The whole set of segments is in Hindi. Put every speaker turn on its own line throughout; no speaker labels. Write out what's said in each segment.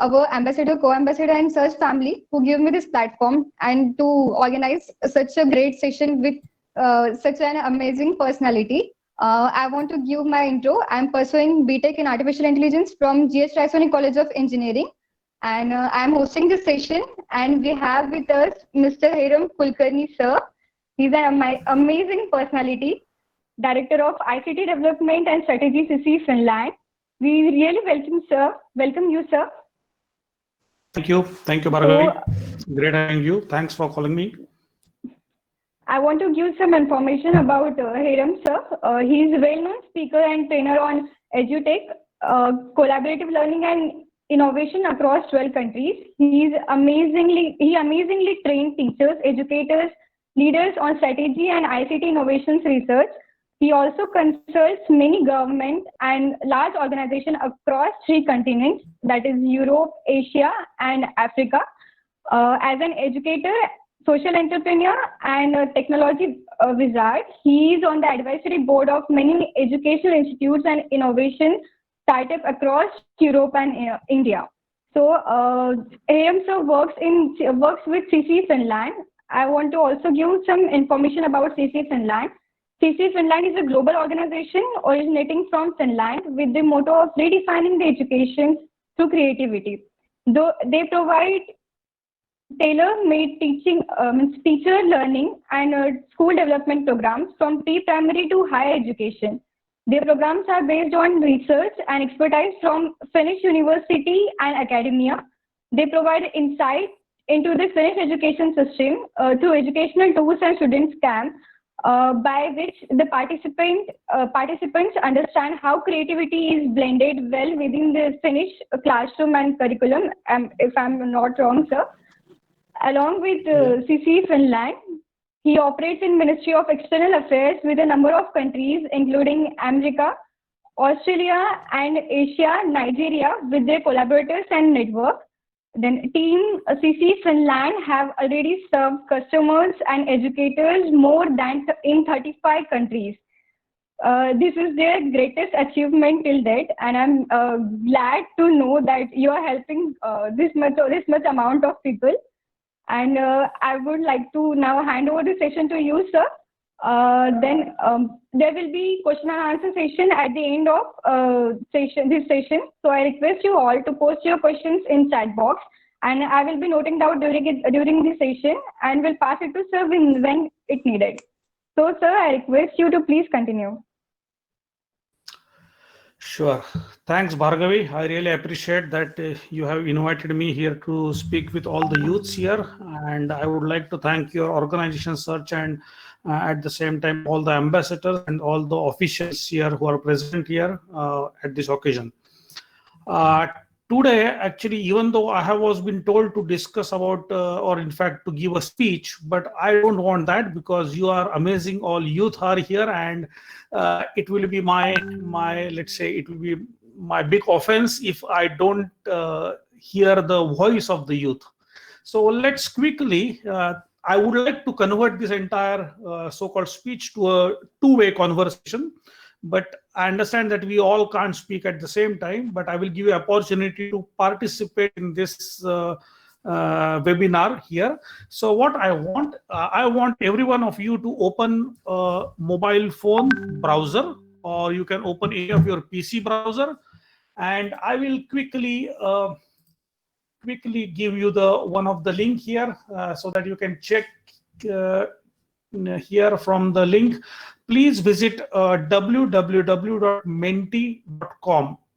our ambassador, co-ambassador, and search family who give me this platform and to organize such a great session with such an amazing personality. I want to give my intro. I'm pursuing BTech in Artificial Intelligence from GH Raisoni College of Engineering, and I'm hosting this session. And we have with us Mr. Hiram Kulkarni, sir. He's an amazing personality, Director of ICT Development and Strategy, CC Finland. We really welcome you, sir.
Thank you, Bhargavi. Great having you. Thanks for calling me.
I want to give some information about Hiram, sir. He is a well-known speaker and trainer on EduTech, collaborative learning and innovation across 12 countries. He amazingly trained teachers, educators, leaders on strategy and ICT innovations research. He also consults many government and large organizations across 3 continents, that is Europe, Asia, and Africa. As an educator, social entrepreneur, and a technology wizard, he is on the advisory board of many educational institutes and innovation startups across Europe and India. So, AM sir works with CC Finland. I want to also give some information about CC Finland. CC Finland is a global organization originating from Finland with the motto of redefining the education through creativity. Though they provide tailor-made teacher learning and school development programs from pre-primary to higher education. Their programs are based on research and expertise from Finnish university and academia. They provide insight into the Finnish education system through educational tools and students camp, by which the participants understand how creativity is blended well within the Finnish classroom and curriculum, if I'm not wrong, sir. Along with CC Finland, he operates in Ministry of External Affairs with a number of countries, including America, Australia, and Asia, Nigeria, with their collaborators and network. Then Team CC Finland have already served customers and educators more than in 35 countries. This is their greatest achievement till date, and I'm glad to know that you are helping this much amount of people. And I would like to now hand over the session to you, sir. Then there will be question and answer session at the end of this session. So I request you all to post your questions in chat box, and I will be noting down during the session, and will pass it to sir when it needed. So, sir, I request you to please continue.
Sure. Thanks, Bhargavi. I really appreciate that you have invited me here to speak with all the youths here. And I would like to thank your organization, Search, and at the same time, all the ambassadors and all the officials here who are present here at this occasion. Today, actually, even though I was been told to discuss about, or in fact, to give a speech, but I don't want that because you are amazing. All youth are here, and it will be my let's say it will be my big offense if I don't hear the voice of the youth. So let's quickly. I would like to convert this entire so-called speech to a two-way conversation. But I understand that we all can't speak at the same time, but I will give you opportunity to participate in this webinar here. So what I want every one of you to open a mobile phone browser, or you can open any of your PC browser, and I will quickly give you one of the link here so that you can check here from the link. Please visit www.menti.com.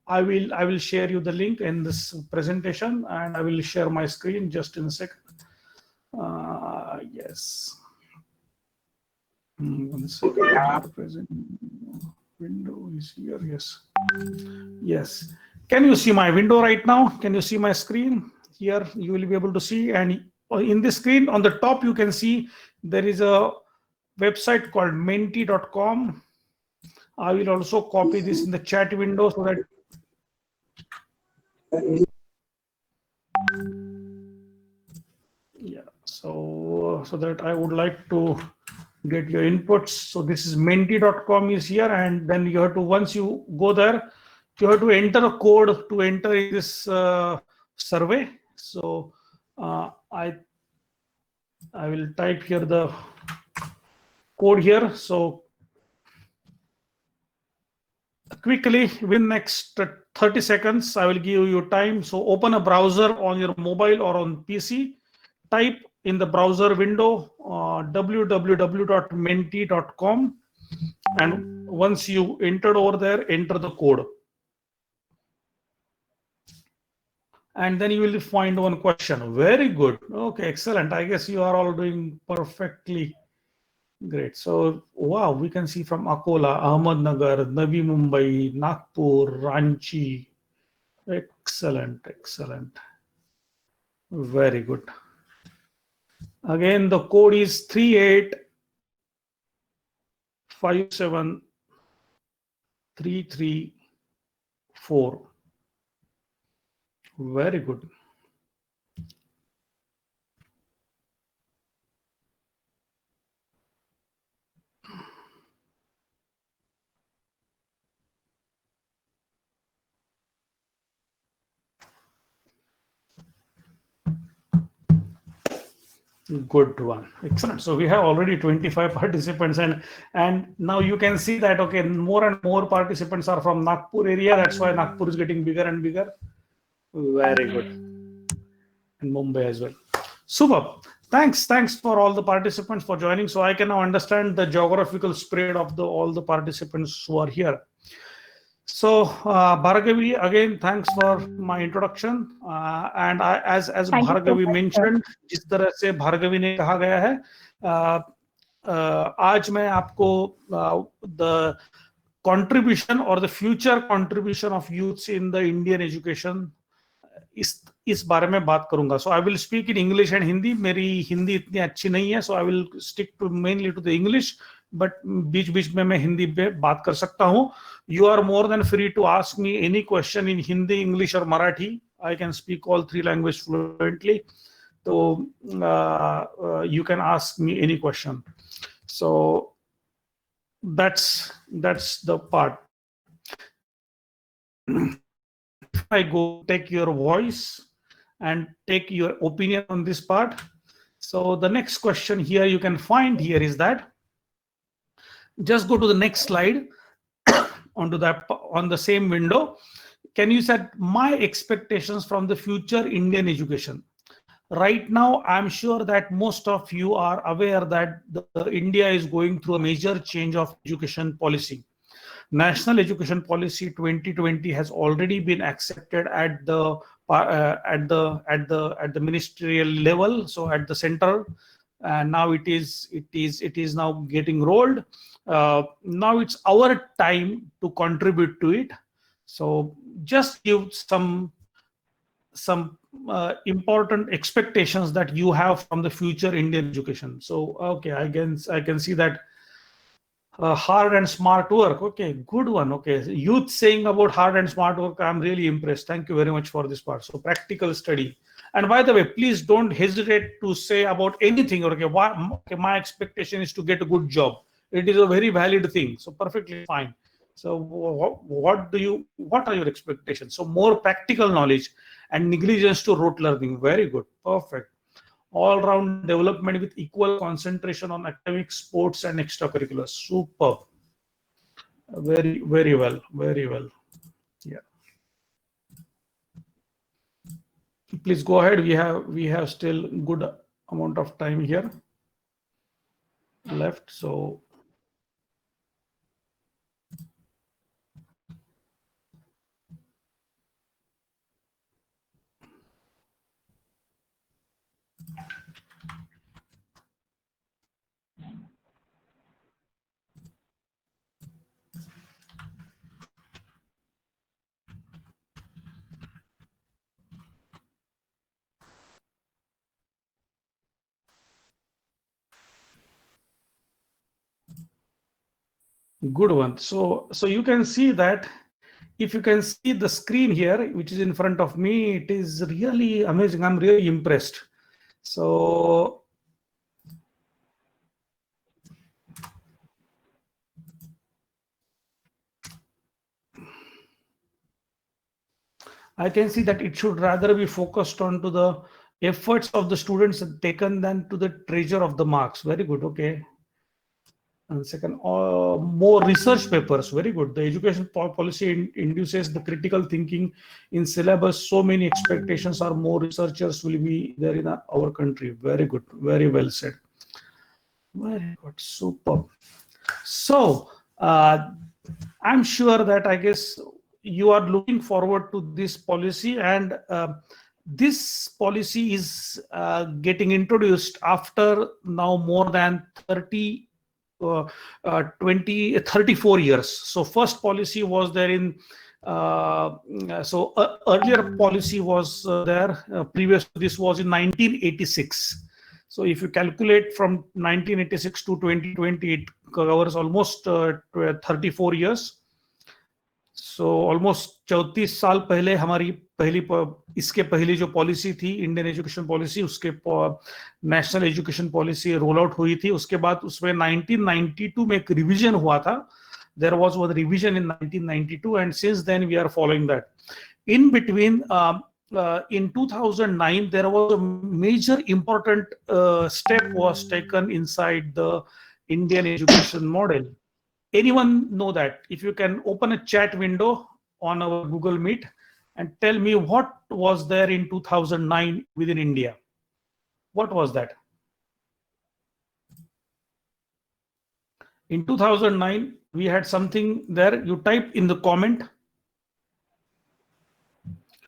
I will share you the link in this presentation, and I will share my screen just in a second. Yes. 1 second. Present window is here. Yes. Yes. Can you see my window right now? Can you see my screen? Here you will be able to see, and in the screen on the top you can see there is a website called menti.com. I will also copy this in the chat window so that so that I would like to get your inputs. So this is menti.com is here, and then you have to, once you go there, you have to enter a code to enter this survey. So I will type here the code here. So quickly, within next 30 seconds, I will give you time. So open a browser on your mobile or on PC. Type in the browser window www.menti.com, and once you entered over there, enter the code. And then you will find one question. Very good. Okay, excellent. I guess you are all doing perfectly great. So, wow, we can see from Akola, Ahmednagar, Navi Mumbai, Nagpur, Ranchi. Excellent, excellent. Very good. Again, the code is 3857334. Very good. Good one. Excellent. So we have already 25 participants, and now you can see that, okay, more and more participants are from Nagpur area. That's why Nagpur is getting bigger and bigger. Very good. And Mumbai as well. Super. Thanks for all the participants for joining. So I can now understand the geographical spread of all the participants who are here. So Bhargavi, again, thanks for my introduction. And as
Thank you so
Bhargavi
much, sir.
mentioned, जिस तरह से Bhargavi ने कहा गया है, आज मैं आपको the contribution or the future contribution of youths in the Indian education इस बारे में बात करूंगा. So I will speak in English and Hindi. मेरी हिंदी इतनी अच्छी नहीं है, so I will stick to mainly to the English. But बीच बीच में मैं हिंदी पे बात कर सकता हूँ. You are more than free to ask me any question in Hindi, English or Marathi. I can speak all three languages fluently. So you can ask me any question. So that's the part. If I go take your voice and take your opinion on this part. So the next question here you can find here is that, just go to the next slide on the same window. Can you set my expectations from the future Indian education? Right now, I'm sure that most of you are aware that India is going through a major change of education policy. National Education Policy 2020 has already been accepted at the ministerial level, so at the center, and now it is now getting rolled. Now it's our time to contribute to it. So just give some important expectations that you have from the future Indian education. So okay, I can see that hard and smart work. Okay, good one. Okay, youth saying about hard and smart work, I'm really impressed. Thank you very much for this part. So practical study. And by the way, please don't hesitate to say about anything. Okay, my expectation is to get a good job. It is a very valid thing. So perfectly fine. So what are your expectations? So more practical knowledge and negligence to rote learning. Very good. Perfect. All-round development with equal concentration on academics, sports, and extracurriculars. Superb. Very, very well. Very well. Yeah. Please go ahead. We have still good amount of time here left. So good one. So you can see that, if you can see the screen here, which is in front of me, it is really amazing. I'm really impressed. So I can see that it should rather be focused on to the efforts of the students taken than to the treasure of the marks. Very good. Okay. And second, more research papers. Very good. The education policy induces the critical thinking in syllabus. So many expectations are more researchers will be there in our country. Very good. Very well said. Very good. Super. So I'm sure that I guess you are looking forward to this policy, and this policy is getting introduced after now more than 34 years. So first policy was there in earlier policy was there previous to this was in 1986. So if you calculate from 1986 to 2020, it covers almost 34 years. So almost 34 साल पहले हमारी इसके पहली जो पॉलिसी थी इंडियन एजुकेशन पॉलिसी, उसके national education policy roll out हुई थी. उसके बाद उसमें 1992 में एक रिवीजन हुआ था. There was one revision in 1992, and since then we are following that. In between, in 2009, there was a major important step was taken inside the Indian education model. Anyone know that? If you can open a chat window on our Google Meet and tell me what was there in 2009 within India. What was that? In 2009, we had something there. You type in the comment.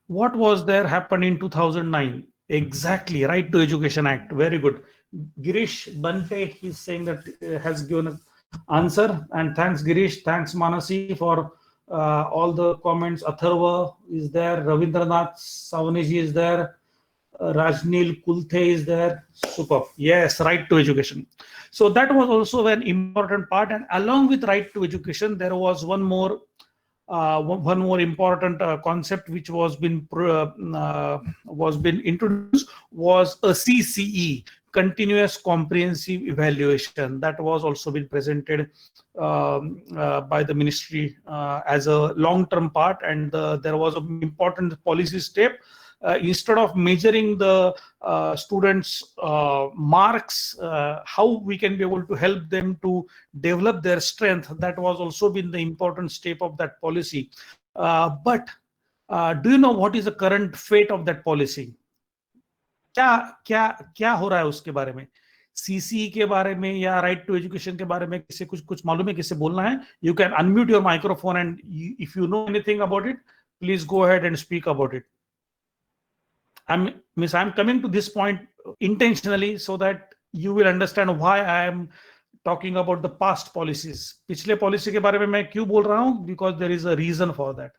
What was there happened in 2009? Exactly, Right to Education Act. Very good. Girish Bante, he's saying that has given an answer. And thanks, Girish. Thanks, Manasi, for all the comments. Atharva is there. Ravindranath Savaniji is there. Rajnil Kulthe is there. Super. Yes, right to education. So that was also an important part. And along with right to education, there was one more important concept which was been introduced was a CCE, continuous comprehensive evaluation. That was also been presented by the ministry as a long-term part, and there was an important policy step. Instead of measuring the students' marks, how we can be able to help them to develop their strength, that was also been the important step of that policy. But do you know what is the current fate of that policy? क्या हो रहा है उसके बारे में? सीसी के बारे में या राइट टू एजुकेशन के बारे में किसी कुछ मालूम है, किसे बोलना है? You can unmute your microphone, and if you know anything about it, please go ahead and speak about it. I'm coming to this point intentionally so that you will understand why I am talking about the past policies. पिछले policy के बारे में मैं क्यों बोल रहा हूं? Because there is a reason for that.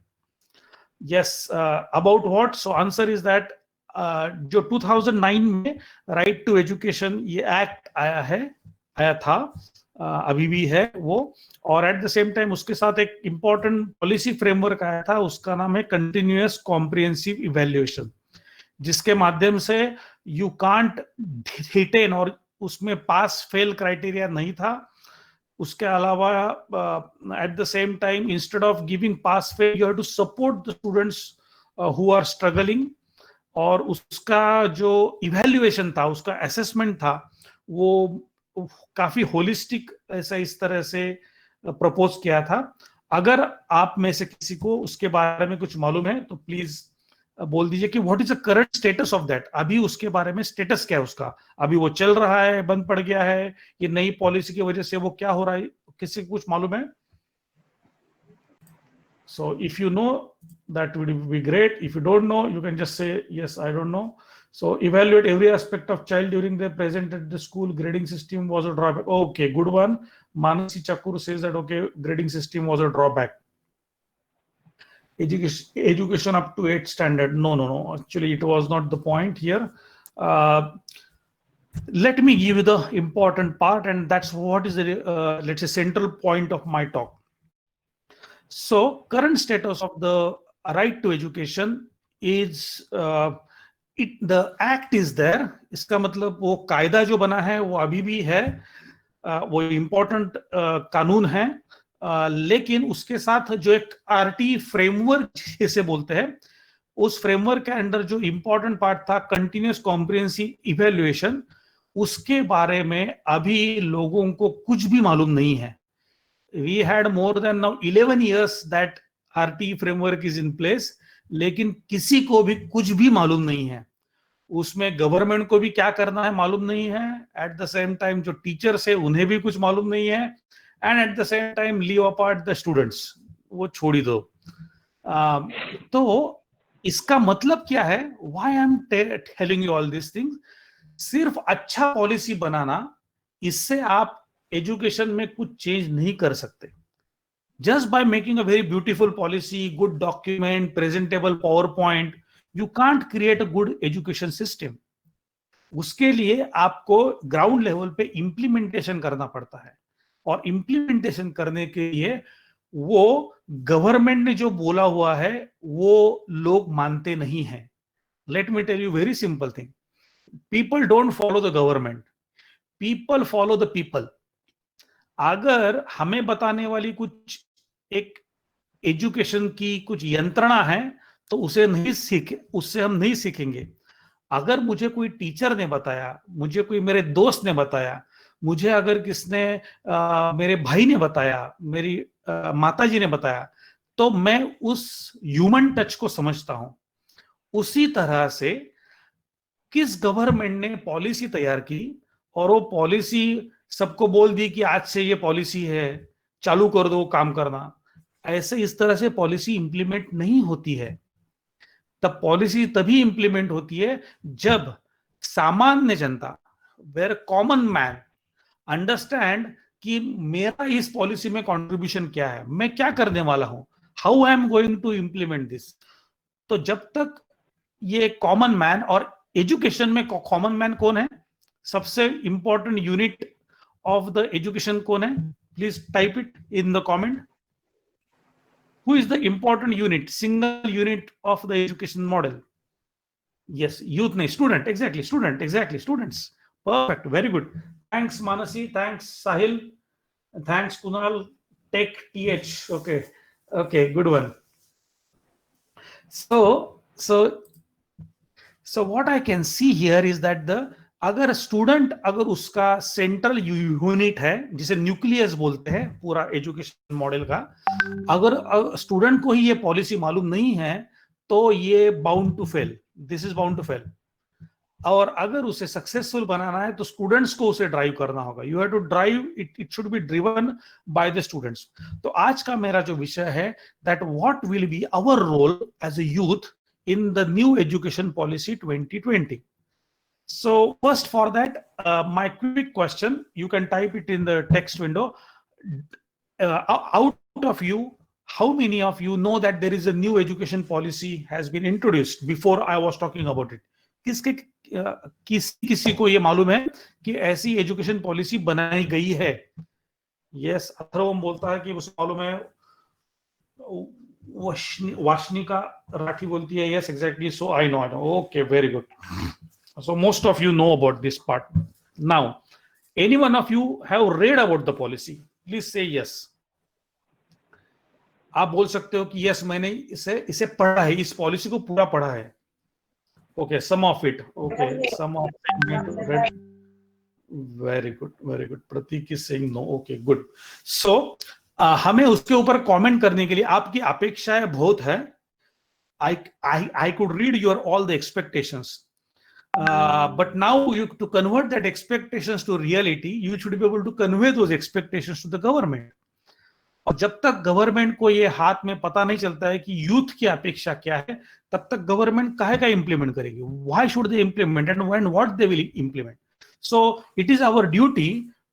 Yes, about what? So answer is that जो 2009 में right to education ये act आया था, अभी भी है वो, और एट द सेम टाइम उसके साथ एक important policy framework आया था, उसका नाम है continuous comprehensive evaluation, जिसके माध्यम से यू कांट हिटेन, और उसमें पास फेल क्राइटेरिया नहीं था. उसके अलावा at the same time instead of giving pass fail you have to support the students who are struggling. और उसका जो इवैल्यूएशन था, उसका असेसमेंट था, वो काफी होलिस्टिक ऐसा इस तरह से प्रपोज किया था. अगर आप में से किसी को उसके बारे में कुछ मालूम है तो प्लीज बोल दीजिए कि what is the current status of that. अभी उसके बारे में स्टेटस क्या है उसका? अभी वो चल रहा है, बंद पड़ गया है, ये नई पॉलिसी की वजह से वो क्या हो रहा है? किसी को कुछ मालूम है? So if you know, that would be great. If you don't know, you can just say yes, I don't know. So evaluate every aspect of child during their present at the school. Grading system was a drawback. Okay, good one. Manasi Chakur says that okay, grading system was a drawback. Education up to 8th standard. No. Actually, it was not the point here. Let me give you the important part, and that's what is the let's say central point of my talk. So current status of the right to education is the act is there. इसका मतलब वो कायदा जो बना है वो अभी भी है, वो इम्पोर्टेंट कानून है, लेकिन उसके साथ जो एक आरटी फ्रेमवर्क जिसे बोलते हैं, उस फ्रेमवर्क के अंदर जो इंपॉर्टेंट पार्ट था कंटिन्यूअस कॉम्प्रिहेंसिव इवैल्यूएशन, उसके बारे में अभी लोगों को कुछ भी मालूम नहीं है. We had more than now 11 years that RT framework is in place, लेकिन किसी को भी कुछ भी मालूम नहीं है. उसमें गवर्नमेंट को भी क्या करना है मालूम नहीं है, एट द सेम टाइम जो टीचर्स है उन्हें भी कुछ मालूम नहीं है, and eight the same time leave apart the students, वो छोड़ ही दो. तो इसका मतलब क्या है, why I am telling you all this things? सिर्फ अच्छा पॉलिसी बनाना, इससे आप एजुकेशन में कुछ चेंज नहीं कर सकते. Just by making a very beautiful policy, good document, presentable power point, you can't create a good education system. उसके लिए आपको ग्राउंड लेवल पे इंप्लीमेंटेशन करना पड़ता है, और इंप्लीमेंटेशन करने के लिए वो गवर्नमेंट ने जो बोला हुआ है वो लोग मानते नहीं हैं. Let me tell you very simple thing. People don't follow the government, people follow the people. अगर हमें बताने वाली कुछ एक एजुकेशन की कुछ यंत्रणा है तो उससे हम नहीं सीखेंगे. अगर मुझे कोई टीचर ने बताया, मुझे कोई मेरे दोस्त ने बताया, मुझे अगर किसने मेरे भाई ने बताया, मेरी माताजी ने बताया, तो मैं उस ह्यूमन टच को समझता हूं. उसी तरह से किस गवर्नमेंट ने पॉलिसी तैयार की और वो पॉलिसी सबको बोल दी कि आज से ये पॉलिसी है, चालू कर दो काम करना, ऐसे इस तरह से पॉलिसी इंप्लीमेंट नहीं होती है. तब पॉलिसी तभी इंप्लीमेंट होती है जब सामान्य जनता, वेयर कॉमन मैन अंडरस्टैंड कि मेरा इस पॉलिसी में कंट्रीब्यूशन क्या है, मैं क्या करने वाला हूं, how I am going to implement this. तो जब तक ये कॉमन मैन, और एजुकेशन में कॉमन मैन कौन है, सबसे important unit of the education कौन है? Please type it in the comment. Who is the important unit, single unit of the education model? Yes, youth nahi, student, exactly, students. Perfect, very good. Thanks Manasi, thanks Sahil, thanks Kunal, Tech TH. Okay, good one. So what I can see here is that अगर स्टूडेंट, अगर उसका सेंट्रल यूनिट है, जिसे न्यूक्लियस बोलते हैं पूरा एजुकेशन मॉडल का, अगर स्टूडेंट को ही ये पॉलिसी मालूम नहीं है तो ये bound to fail, this is bound to fail. और अगर उसे सक्सेसफुल बनाना है तो स्टूडेंट्स को उसे ड्राइव करना होगा. You have to drive it should be driven by the students. तो आज का मेरा जो विषय है, that what will be our role as a youth in the new education policy 2020. So first for that, my quick question, you can type it in the text window. Out of you, how many of you know that there is a new education policy has been introduced before I was talking about it? किसी को ये मालूम है कि ऐसी एजुकेशन पॉलिसी बनाई गई है? यस, अथर्वम बोलता है कि उसे मालूम है. वाशनिका राठी बोलती है yes exactly, so I know. Okay, very good. So most of you know about this part. Now any one of you have read about the policy? Please say yes. आप बोल सकते हो कि yes, मैंने इसे पढ़ा है, इस पॉलिसी को पूरा पढ़ा है. Okay, some of it. Okay, some of it read. Very good. Pratik is saying no. Okay, good. So हमें उसके ऊपर कमेंट करने के लिए आपकी अपेक्षाएं बहुत है. I could read your all the expectations, but now you to convert that expectations to reality, you should be able to convey those expectations to the government. और जब तक गवर्नमेंट को ये हाथ में पता नहीं चलता है कि यूथ की अपेक्षा क्या है, तब तक गवर्नमेंट काहे का इंप्लीमेंट करेगी? Why should they implement and what they will implement? So it is our duty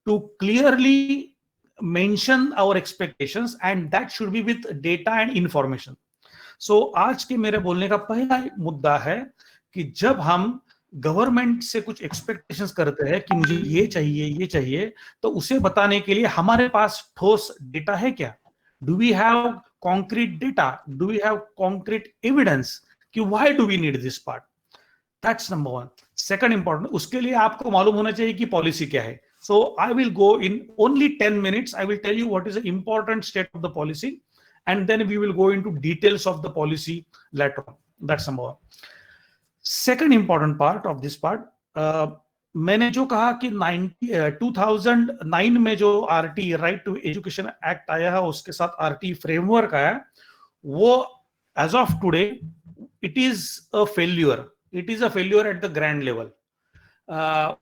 to clearly mention our expectations, and that should be with data and information. So आज के मेरे बोलने का पहला मुद्दा है कि जब हम गवर्नमेंट से कुछ एक्सपेक्टेशंस करते हैं कि मुझे ये चाहिए, तो उसे बताने के लिए हमारे पास ठोस डेटा है क्या? Do we have concrete data? Do we have concrete evidence कि why do we need this part? That's number one. Second important, उसके लिए आपको मालूम होना चाहिए कि पॉलिसी क्या है. So I will go in only 10 minutes. I will tell you what is the important state of the policy, and then we will go into details of the policy later on. That's number one. Second important part of this part, मैंने जो कहा कि 2009 में जो RT right to education act आया है, उसके साथ आरटी फ्रेमवर्क आया, वो as of today it is a failure. It is a failure at the grand level.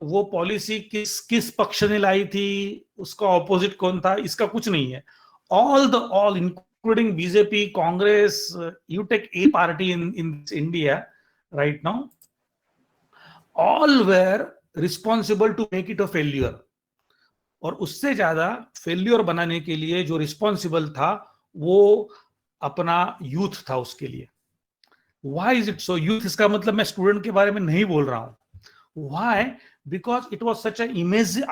वो पॉलिसी किस पक्ष ने लाई थी, उसका ऑपोजिट कौन था, इसका कुछ नहीं है. All including BJP, Congress, you take a party in India right now, all were responsible to make it a failure. और उससे ज्यादा फेल्यूर बनाने के लिए जो रिस्पॉन्सिबल था वो अपना यूथ था उसके लिए. Why is it so? Youth, इसका मतलब मैं स्टूडेंट के बारे में नहीं बोल रहा हूं. Why? Because it was such an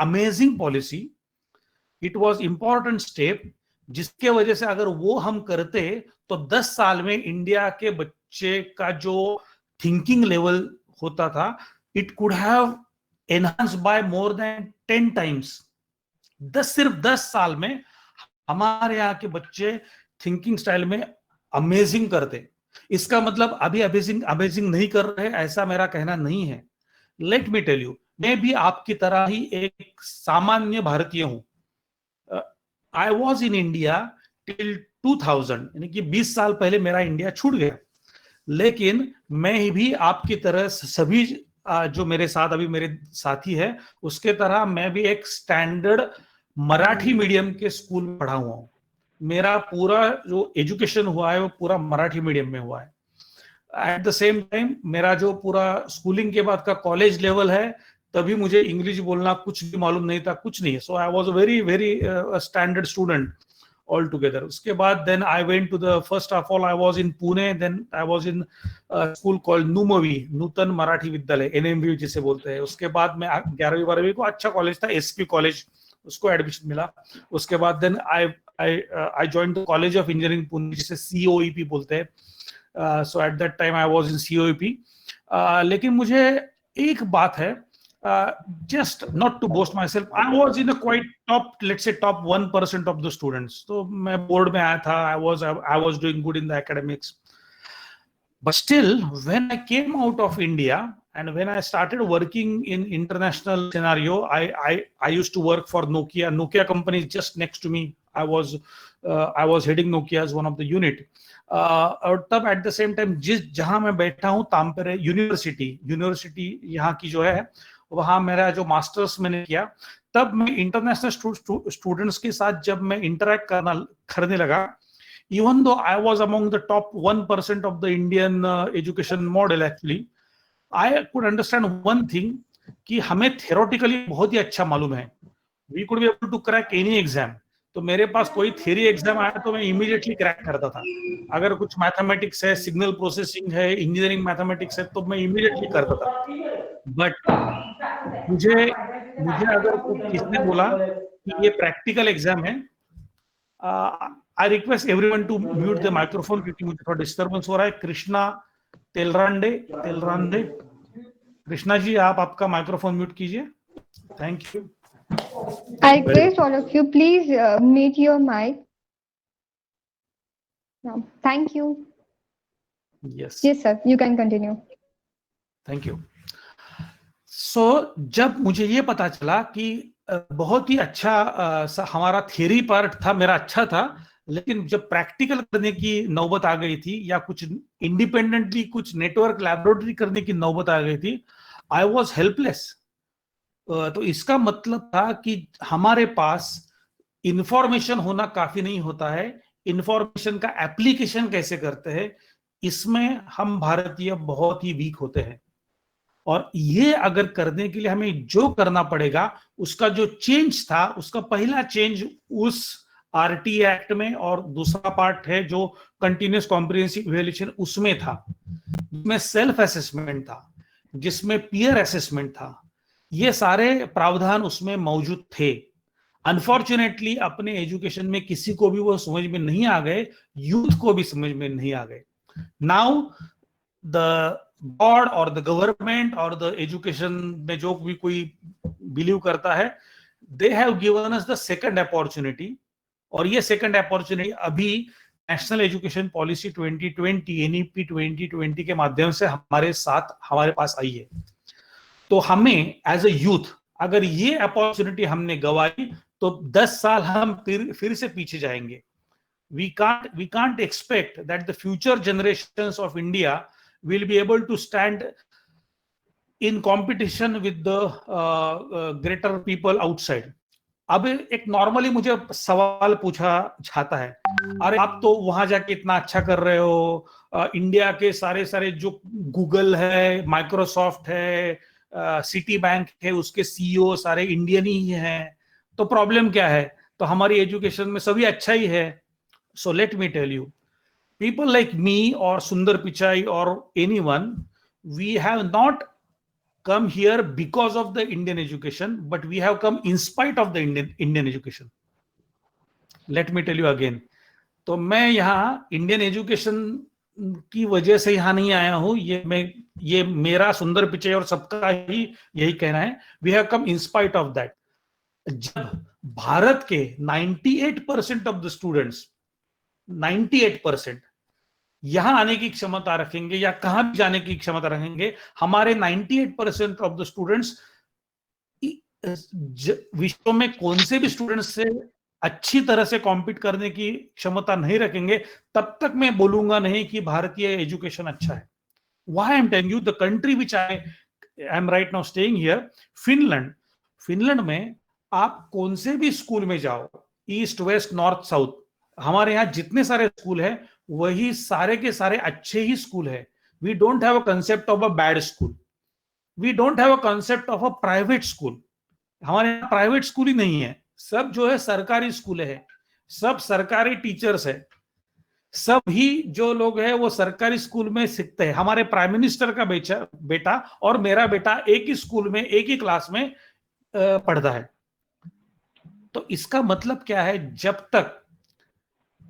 amazing policy. It was important step, जिसके वजह से अगर वो हम करते तो 10 साल में इंडिया के बच्चे का जो थिंकिंग लेवल होता था, it could have enhance by more than 10 times. सिर्फ 10 साल में हमारे यहाँ के बच्चे थिंकिंग स्टाइल में अमेजिंग करते. इसका मतलब अभी अमेजिंग नहीं कर रहे, ऐसा मेरा कहना नहीं है. लेट मी टेल यू, मैं भी आपकी तरह ही एक सामान्य भारतीय हूं. I was in India till 2000, यानी कि 20 साल पहले मेरा इंडिया छूट गया. लेकिन मैं भी आपकी तरह सभी जो मेरे साथ अभी मेरे साथी है उसके तरह मैं भी एक स्टैंडर्ड मराठी मीडियम के स्कूल में पढ़ा हुआ हूं. मेरा पूरा जो एजुकेशन हुआ है वो पूरा मराठी मीडियम में हुआ है. एट द सेम टाइम मेरा जो पूरा स्कूलिंग के बाद का कॉलेज लेवल है, तभी मुझे इंग्लिश बोलना कुछ भी मालूम नहीं था, कुछ नहीं. So I was a very very standard student all together. उसके बाद then I went to the, first of all I was in Pune, then I was in a school called Numavi, नूतन मराठी विद्यालय, NMV जिसे बोलते हैं. उसके बाद मैं 11वीं 12वीं को, अच्छा कॉलेज था, SP कॉलेज, उसको एडमिशन मिला. उसके बाद then I joined the College of Engineering Pune, जिसे COEP बोलते हैं. So at that time I was in COEP. लेकिन मुझे एक बात है, just not to boast myself, I was in a quite top, let's say top 1% of the students. तो मैं बोर्ड में आया था, I was doing good in the academics. But still, when I came out of India and when I started working in international scenario, I used to work for Nokia. Nokia company is just next to me. I was heading Nokia as one of the unit. और तब at the same time जहां मैं बैठा हूं, तामपेरे यूनिवर्सिटी यहाँ की जो है, वहां मेरा जो मास्टर्स मैंने किया, तब मैं इंटरनेशनल स्टूडेंट्स के साथ जब मैं इंटरेक्ट करने लगा, even though I was among the top 1% of the Indian education model, actually I could understand one thing कि हमें थियोरेटिकली बहुत ही अच्छा मालूम है. We could be able to crack any exam. तो मेरे पास कोई थियरी एग्जाम आया तो मैं इमीडिएटली क्रैक करता था. अगर कुछ मैथमेटिक्स है, सिग्नल प्रोसेसिंग है, इंजीनियरिंग मैथमेटिक्स है, तो मैं इमीडिएटली करता था. बट मुझे अगर किसने बोला कि ये प्रैक्टिकल एग्जाम है, I request everyone to mute the microphone, क्योंकि मुझे थोड़ा डिस्टर्बेंस हो रहा है. कृष्णा तेलरांडे, कृष्णा जी, आप आपका माइक्रोफोन म्यूट कीजिए. Thank you.
I request all of you, please mute your mic. No. Thank you.
Yes.
Yes, sir. You can continue.
Thank you. So, जब मुझे ये पता चला कि बहुत ही अच्छा हमारा थियरी पार्ट था, मेरा अच्छा था, लेकिन जब प्रैक्टिकल करने की नौबत आ गई थी या कुछ इंडिपेंडेंटली कुछ नेटवर्क लैबोरेटरी करने की नौबत आ गई थी, आई वॉज हेल्पलेस. तो इसका मतलब था कि हमारे पास इंफॉर्मेशन होना काफी नहीं होता है, इंफॉर्मेशन का एप्लीकेशन कैसे करते हैं, इसमें हम भारतीय बहुत ही वीक होते हैं. और ये अगर करने के लिए हमें जो करना पड़ेगा, उसका जो चेंज था, उसका पहला चेंज उस आरटी एक्ट में, और दूसरा पार्ट है जो कंटिन्यूअस कॉम्प्रिहेंसिव इवैल्यूएशन, उसमें था, जिसमें सेल्फ असेसमेंट था, जिसमें पीयर असेसमेंट था. ये सारे प्रावधान उसमें मौजूद थे. अनफॉर्चुनेटली अपने एजुकेशन में किसी को भी वो समझ में नहीं आ गए, यूथ को भी समझ में नहीं आ गए. नाउ द गॉड और द गवर्नमेंट और द एजुकेशन में जो भी कोई बिलीव करता है, they have given us the second opportunity. और ये सेकंड अपॉर्चुनिटी अभी नेशनल एजुकेशन पॉलिसी 2020 NEP 2020 के माध्यम से हमारे पास आई है। तो हमें एज ए यूथ अगर ये अपॉर्चुनिटी हमने गंवाई तो 10 साल हम फिर से पीछे जाएंगे। we can't expect that the future generations of India will be able to stand in competition with the greater people outside. अब एक नॉर्मली मुझे सवाल पूछा जाता है, अरे आप तो वहां जाके इतना अच्छा कर रहे हो, इंडिया के सारे सारे जो गूगल है, माइक्रोसॉफ्ट है, सिटी बैंक है, उसके सीईओ सारे इंडियन ही हैं, तो प्रॉब्लम क्या है? तो हमारी एजुकेशन में सभी अच्छा ही है। So let me tell you, people like me or Sundar Pichai or anyone, we have not come here because of the Indian education, but we have come in spite of the Indian education. Let me tell you again. तो मैं यहाँ इंडियन एजुकेशन की वजह से यहाँ नहीं आया हूँ, ये मेरा सुंदर पिचाई और सबका ही यही कहना है। We have come in spite of that. जब भारत के 98% ऑफ द स्टूडेंट्स 98% यहां आने की क्षमता रखेंगे या कहां भी जाने की क्षमता रखेंगे, हमारे 98% ऑफ द स्टूडेंट्स विश्व में कौन से भी स्टूडेंट्स से अच्छी तरह से कॉम्पीट करने की क्षमता नहीं रखेंगे, तब तक मैं बोलूंगा नहीं कि भारतीय एजुकेशन अच्छा है। Why I am telling you, the country which I am right now staying here, Finland में आप कौन से भी स्कूल में जाओ, ईस्ट वेस्ट नॉर्थ साउथ, हमारे यहाँ जितने सारे स्कूल है वही सारे के सारे अच्छे ही स्कूल है। We don't have a concept of a bad school, we don't have a concept of a private school. हमारे यहाँ प्राइवेट स्कूल ही नहीं है, सब जो है सरकारी स्कूल है, सब सरकारी टीचर्स है, सब ही जो लोग हैं वो सरकारी स्कूल में सीखते हैं। हमारे प्राइम मिनिस्टर का बेटा और मेरा बेटा एक ही स्कूल में एक ही क्लास में पढ़ता है। तो इसका मतलब क्या है, जब तक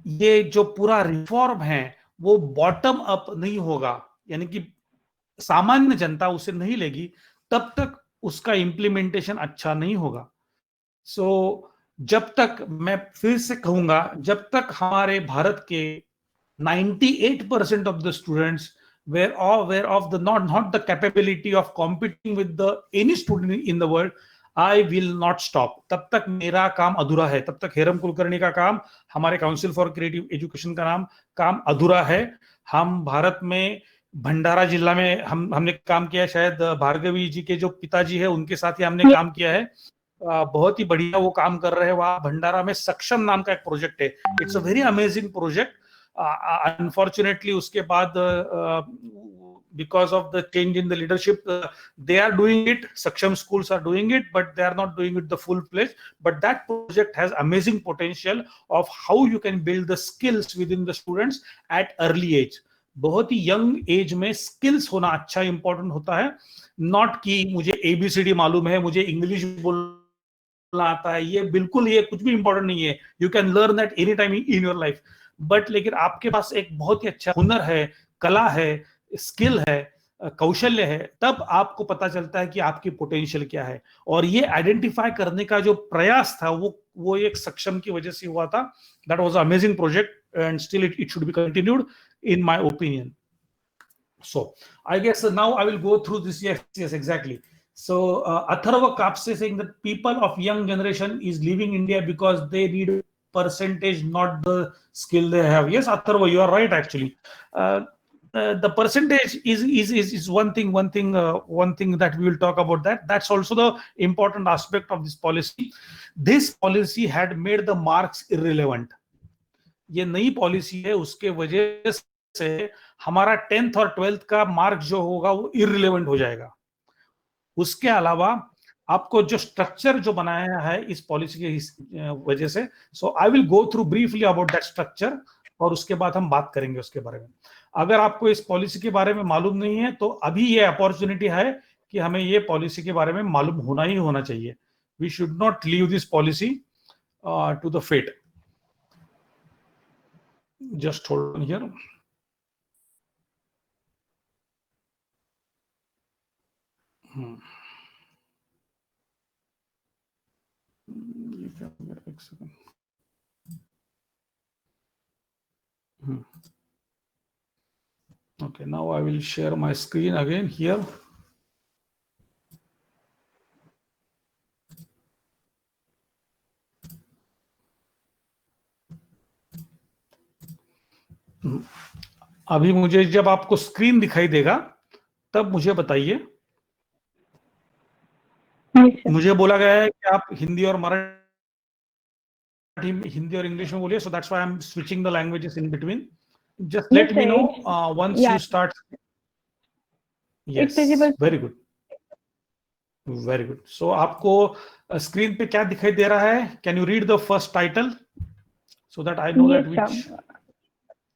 ये जो पूरा रिफॉर्म है वो बॉटम अप नहीं होगा, यानी कि सामान्य जनता उसे नहीं लेगी, तब तक उसका इंप्लीमेंटेशन अच्छा नहीं होगा। सो जब तक, मैं फिर से कहूंगा, जब तक हमारे भारत के 98% of the students were of the not the capability of competing with the any student in the world, I will not stop. तब तक मेरा काम अधूरा है, तब तक हेरम कुलकर्णी का काम, हमारे काउंसिल फॉर क्रिएटिव एजुकेशन का काम अधूरा है। हम भारत में भंडारा जिला में हमने काम किया है, शायद भार्गवी जी के जो पिताजी है उनके साथ ही हमने काम किया है। बहुत ही बढ़िया वो काम कर रहे हैं वहां भंडारा में। सक्षम नाम का एक प्रोजेक्ट है, it's a very amazing project. Unfortunately उसके बाद because of the change in the leadership, they are doing it, Saksham schools are doing it, but they are not doing it the full pledge. But that project has amazing potential of how you can build the skills within the students at early age. बहुत ही यंग एज में स्किल्स होना अच्छा इंपॉर्टेंट होता है, नॉट कि मुझे ABCD मालूम है, मुझे इंग्लिश बोलना आता है, ये बिल्कुल ये कुछ भी इंपॉर्टेंट नहीं है। You can learn that any time in your life, but लेकिन आपके पास एक बहुत ही अच्छा हुनर है, कला है, स्किल है, कौशल्य है, तब आपको पता चलता है कि आपकी पोटेंशियल क्या है। और ये आइडेंटिफाई करने का जो प्रयास था वो एक सक्षम की वजह से हुआ था। That was a amazing project and still it should be continued in my opinion. So I guess now I will go through this. Yes, exactly. So Atharva Kapse saying that people of young generation is leaving India because they need percentage, not the skill they have. Yes, Atharva, you are right actually. The percentage is one thing that we will talk about. That's also the important aspect of this policy. This policy had made the marks irrelevant. ये नई पॉलिसी है, उसके वजह से हमारा 10th और 12th का मार्क जो होगा वो इररिलेवेंट हो जाएगा। उसके अलावा आपको जो स्ट्रक्चर जो बनाया है इस पॉलिसी की वजह से, so I will go through briefly about that structure और उसके बाद हम बात करेंगे उसके बारे में। अगर आपको इस पॉलिसी के बारे में मालूम नहीं है तो अभी ये अपॉर्चुनिटी है कि हमें ये पॉलिसी के बारे में मालूम होना ही होना चाहिए। We should not leave this policy to the fate. Just hold on here. एक second. Okay, now I will share my screen again here. अभी मुझे जब आपको स्क्रीन दिखाई देगा तब मुझे बताइए। मुझे बोला गया है कि आप हिंदी और इंग्लिश में बोलिए, so that's why I'm switching the languages in between. Just let
Yes,
me
sir,
know
it's-
once
yeah.
you start. Yes,
It's visible.
very good. Very good. So आपको स्क्रीन पे क्या दिखाई दे रहा है? Can you read the first title so that I know
Yes,
that which
sir.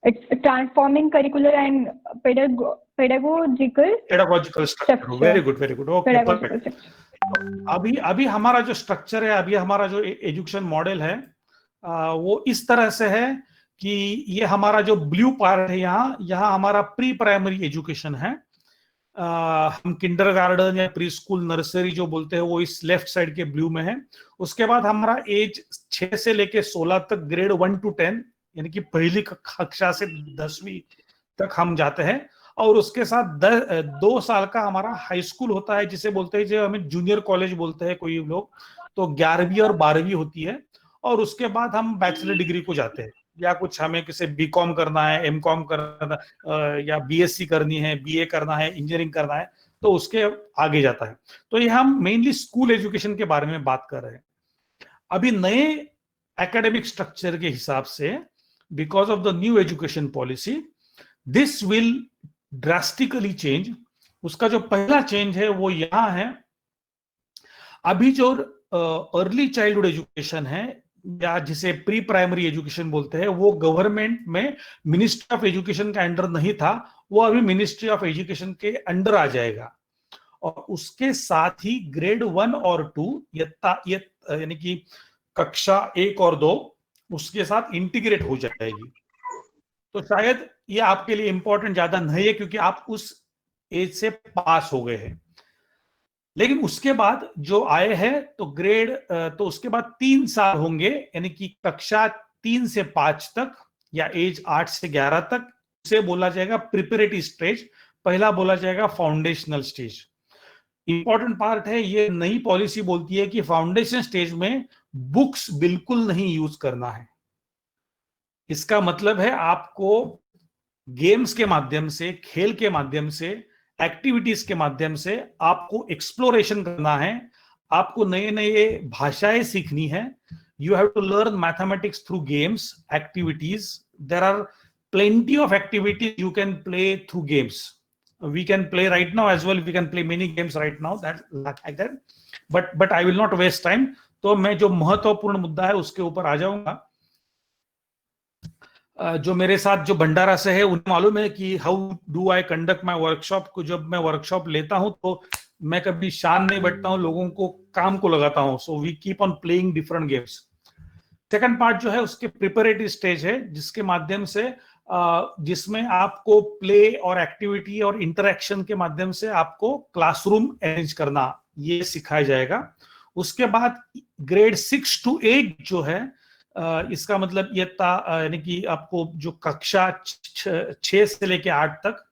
It's transforming curricular and pedagogical
pedagogical structure.
structure.
Very good, very good. Okay,
Pedagogical
perfect.
structure.
अभी हमारा जो स्ट्रक्चर है, अभी हमारा जो एजुकेशन मॉडल है वो इस तरह से है कि ये हमारा जो ब्लू पार्ट है, यहाँ हमारा प्री प्राइमरी एजुकेशन है। हम किंडरगार्टन या प्री स्कूल नर्सरी जो बोलते हैं वो इस लेफ्ट साइड के ब्लू में है। उसके बाद हमारा एज 6 से लेके 16 तक, ग्रेड 1 to 10 यानी कि पहली कक्षा से 10वीं तक हम जाते हैं। और उसके साथ 2 साल का हमारा हाई स्कूल होता है, जिसे बोलते हैं, जो हमें जूनियर कॉलेज बोलते हैं कोई लोग, तो 11वीं और 12वीं होती है। और उसके बाद हम बैचलर डिग्री को जाते हैं, या कुछ हमें किसी बीकॉम करना है, एमकॉम करना या बीएससी करनी है, बीए करना है, इंजीनियरिंग करना है, तो उसके आगे जाता है। तो ये हम मेनली स्कूल एजुकेशन के बारे में बात कर रहे हैं। अभी नए एकेडमिक स्ट्रक्चर के हिसाब से, because of the new education policy, this will drastically change. उसका जो पहला चेंज है वो यहां है। अभी जो अर्ली चाइल्डहुड एजुकेशन है, या जिसे प्री प्राइमरी एजुकेशन बोलते हैं, वो गवर्नमेंट में मिनिस्ट्री ऑफ एजुकेशन के अंडर नहीं था, वो अभी मिनिस्ट्री ऑफ एजुकेशन के अंडर आ जाएगा। और उसके साथ ही ग्रेड 1 और 2 यानी कि कक्षा 1 और 2 उसके साथ इंटीग्रेट हो जाएगी। तो शायद ये आपके लिए इंपॉर्टेंट ज्यादा नहीं है, क्योंकि आप उस एज से पास हो गए हैं। लेकिन उसके बाद जो आए हैं तो तो उसके बाद 3 साल होंगे, यानी कि कक्षा 3 से 5 तक या एज 8 से 11 तक, उसे बोला जाएगा प्रिपरेटरी स्टेज, पहला बोला जाएगा फाउंडेशनल स्टेज। इंपॉर्टेंट पार्ट है, ये नई पॉलिसी बोलती है कि फाउंडेशन स्टेज में बुक्स बिल्कुल नहीं यूज करना है। इसका मतलब है आपको गेम्स के माध्यम से, खेल के माध्यम से, एक्टिविटीज के माध्यम से आपको एक्सप्लोरेशन करना है, आपको नए नए भाषाएं सीखनी है। You have to learn mathematics through games, activities. There are plenty of activities you can play through games. We can play right now as well. We can play many games right now, like that. But I will not waste time. तो मैं जो महत्वपूर्ण मुद्दा है उसके ऊपर आ जाऊंगा। जो मेरे साथ जो भंडारा से है उन्हें मालूम है कि how do I conduct my workshop को। जब मैं वर्कशॉप लेता हूं तो मैं कभी शान नहीं बैठता हूं, लोगों को काम को लगाता हूं। So we keep on playing different games. Second part जो है उसके प्रिपरेटरी स्टेज है, जिसके माध्यम से जिसमें आपको प्ले और एक्टिविटी और इंटरेक्शन के माध्यम से आपको क्लासरूम अरेंज करना ये सिखाया जाएगा। उसके बाद ग्रेड 6 to 8 जो है, इसका मतलब ये यानी कि आपको जो कक्षा 6 से लेके 8 तक,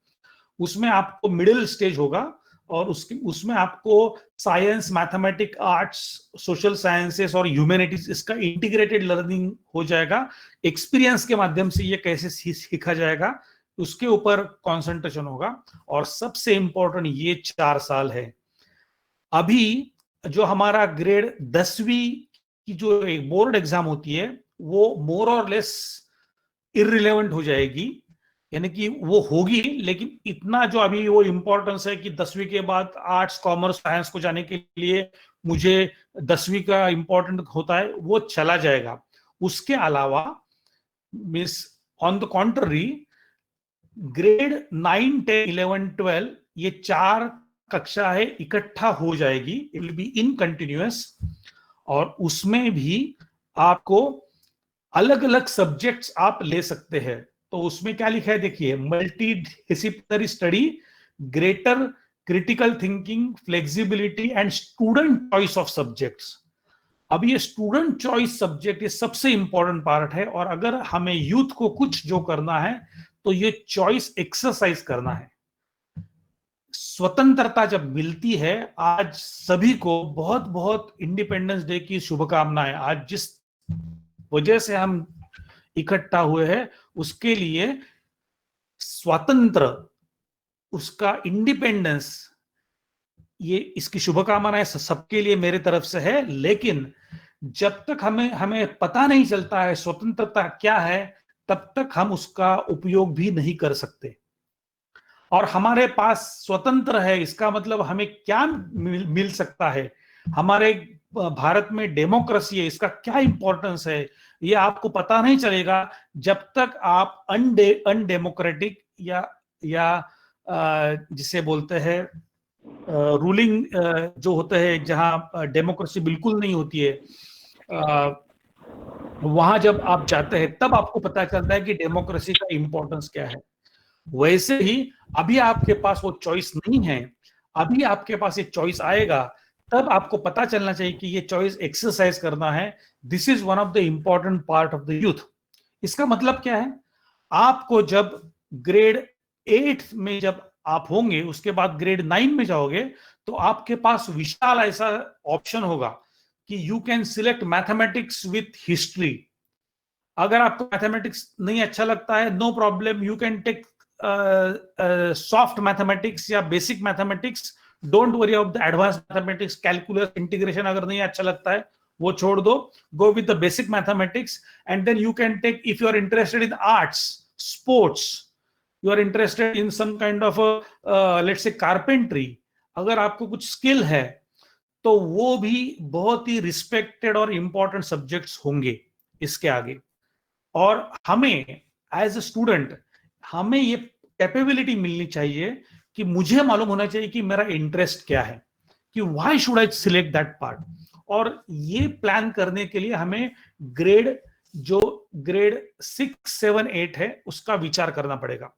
उसमें आपको मिडिल स्टेज होगा। और उसमें आपको science, mathematics, arts, social sciences और ह्यूमैनिटीज, इसका इंटीग्रेटेड लर्निंग हो जाएगा। एक्सपीरियंस के माध्यम से ये कैसे सीखा जाएगा उसके ऊपर कंसंट्रेशन होगा। और सबसे इंपॉर्टेंट ये 4 साल है। अभी जो हमारा ग्रेड 10वीं की जो एक बोर्ड एग्जाम होती है वो मोर और लेस इररिलेवेंट हो जाएगी, यानी कि वो होगी, लेकिन इतना जो अभी वो इंपॉर्टेंस है कि 10वीं के बाद आर्ट्स, कॉमर्स, साइंस को जाने के लिए मुझे 10वीं का इंपॉर्टेंट होता है, वो चला जाएगा। उसके अलावा miss on the contrary, grade 9, 10, 11, 12 ये 4 कक्षा है इकट्ठा हो जाएगी। It will be in continuous. और उसमें भी आपको अलग अलग सब्जेक्ट्स आप ले सकते हैं। तो उसमें क्या लिखा है देखिए, multi disciplinary study, greater critical thinking, flexibility and student choice of subjects. अब ये स्टूडेंट चॉइस सब्जेक्ट ये सबसे इंपॉर्टेंट पार्ट है, और अगर हमें यूथ को कुछ जो करना है तो ये चॉइस एक्सरसाइज करना है। स्वतंत्रता जब मिलती है, आज सभी को बहुत बहुत इंडिपेंडेंस डे की शुभकामनाएं। आज जिस वजह से हम इकट्ठा हुए हैं उसके लिए स्वतंत्र, उसका इंडिपेंडेंस, ये इसकी शुभकामनाएं सबके लिए मेरे तरफ से है। लेकिन जब तक हमें पता नहीं चलता है स्वतंत्रता क्या है, तब तक हम उसका उपयोग भी नहीं कर सकते। और हमारे पास स्वतंत्र है, इसका मतलब हमें क्या मिल सकता है, हमारे भारत में डेमोक्रेसी है, इसका क्या इंपॉर्टेंस है, ये आपको पता नहीं चलेगा जब तक आप अनडेमोक्रेटिक या जिसे बोलते हैं रूलिंग जो होते हैं, जहां डेमोक्रेसी बिल्कुल नहीं होती है, वहां जब आप जाते हैं तब आपको पता चलता है कि डेमोक्रेसी का इंपॉर्टेंस क्या है। वैसे ही अभी आपके पास वो चॉइस नहीं है, अभी आपके पास ये चॉइस आएगा तब आपको पता चलना चाहिए कि ये चॉइस एक्सरसाइज करना है। This is one of the important part of the youth. इसका मतलब क्या है, आपको जब ग्रेड 8 में जब आप होंगे, उसके बाद ग्रेड 9 में जाओगे, तो आपके पास विशाल ऐसा ऑप्शन होगा कि you can select mathematics with history. अगर आपको मैथमेटिक्स नहीं अच्छा लगता है, no problem, you can take soft mathematics या basic mathematics. Don't worry of the advance mathematics, calculus, integration अगर नहीं अच्छा लगता है वो छोड़ दो, go with the basic mathematics. And then you can take, if you are interested in arts, sports, you are interested in some kind of let's say carpentry, अगर आपको कुछ स्किल है तो वो भी बहुत ही रिस्पेक्टेड और इंपॉर्टेंट सब्जेक्ट्स होंगे इसके आगे। और हमें एज अ स्टूडेंट हमें ये कैपेबिलिटी मिलनी चाहिए कि मुझे मालूम होना चाहिए कि मेरा इंटरेस्ट क्या है, कि why should I select that part. और ये प्लान करने के लिए हमें ग्रेड 6, 7, 8 है उसका विचार करना पड़ेगा।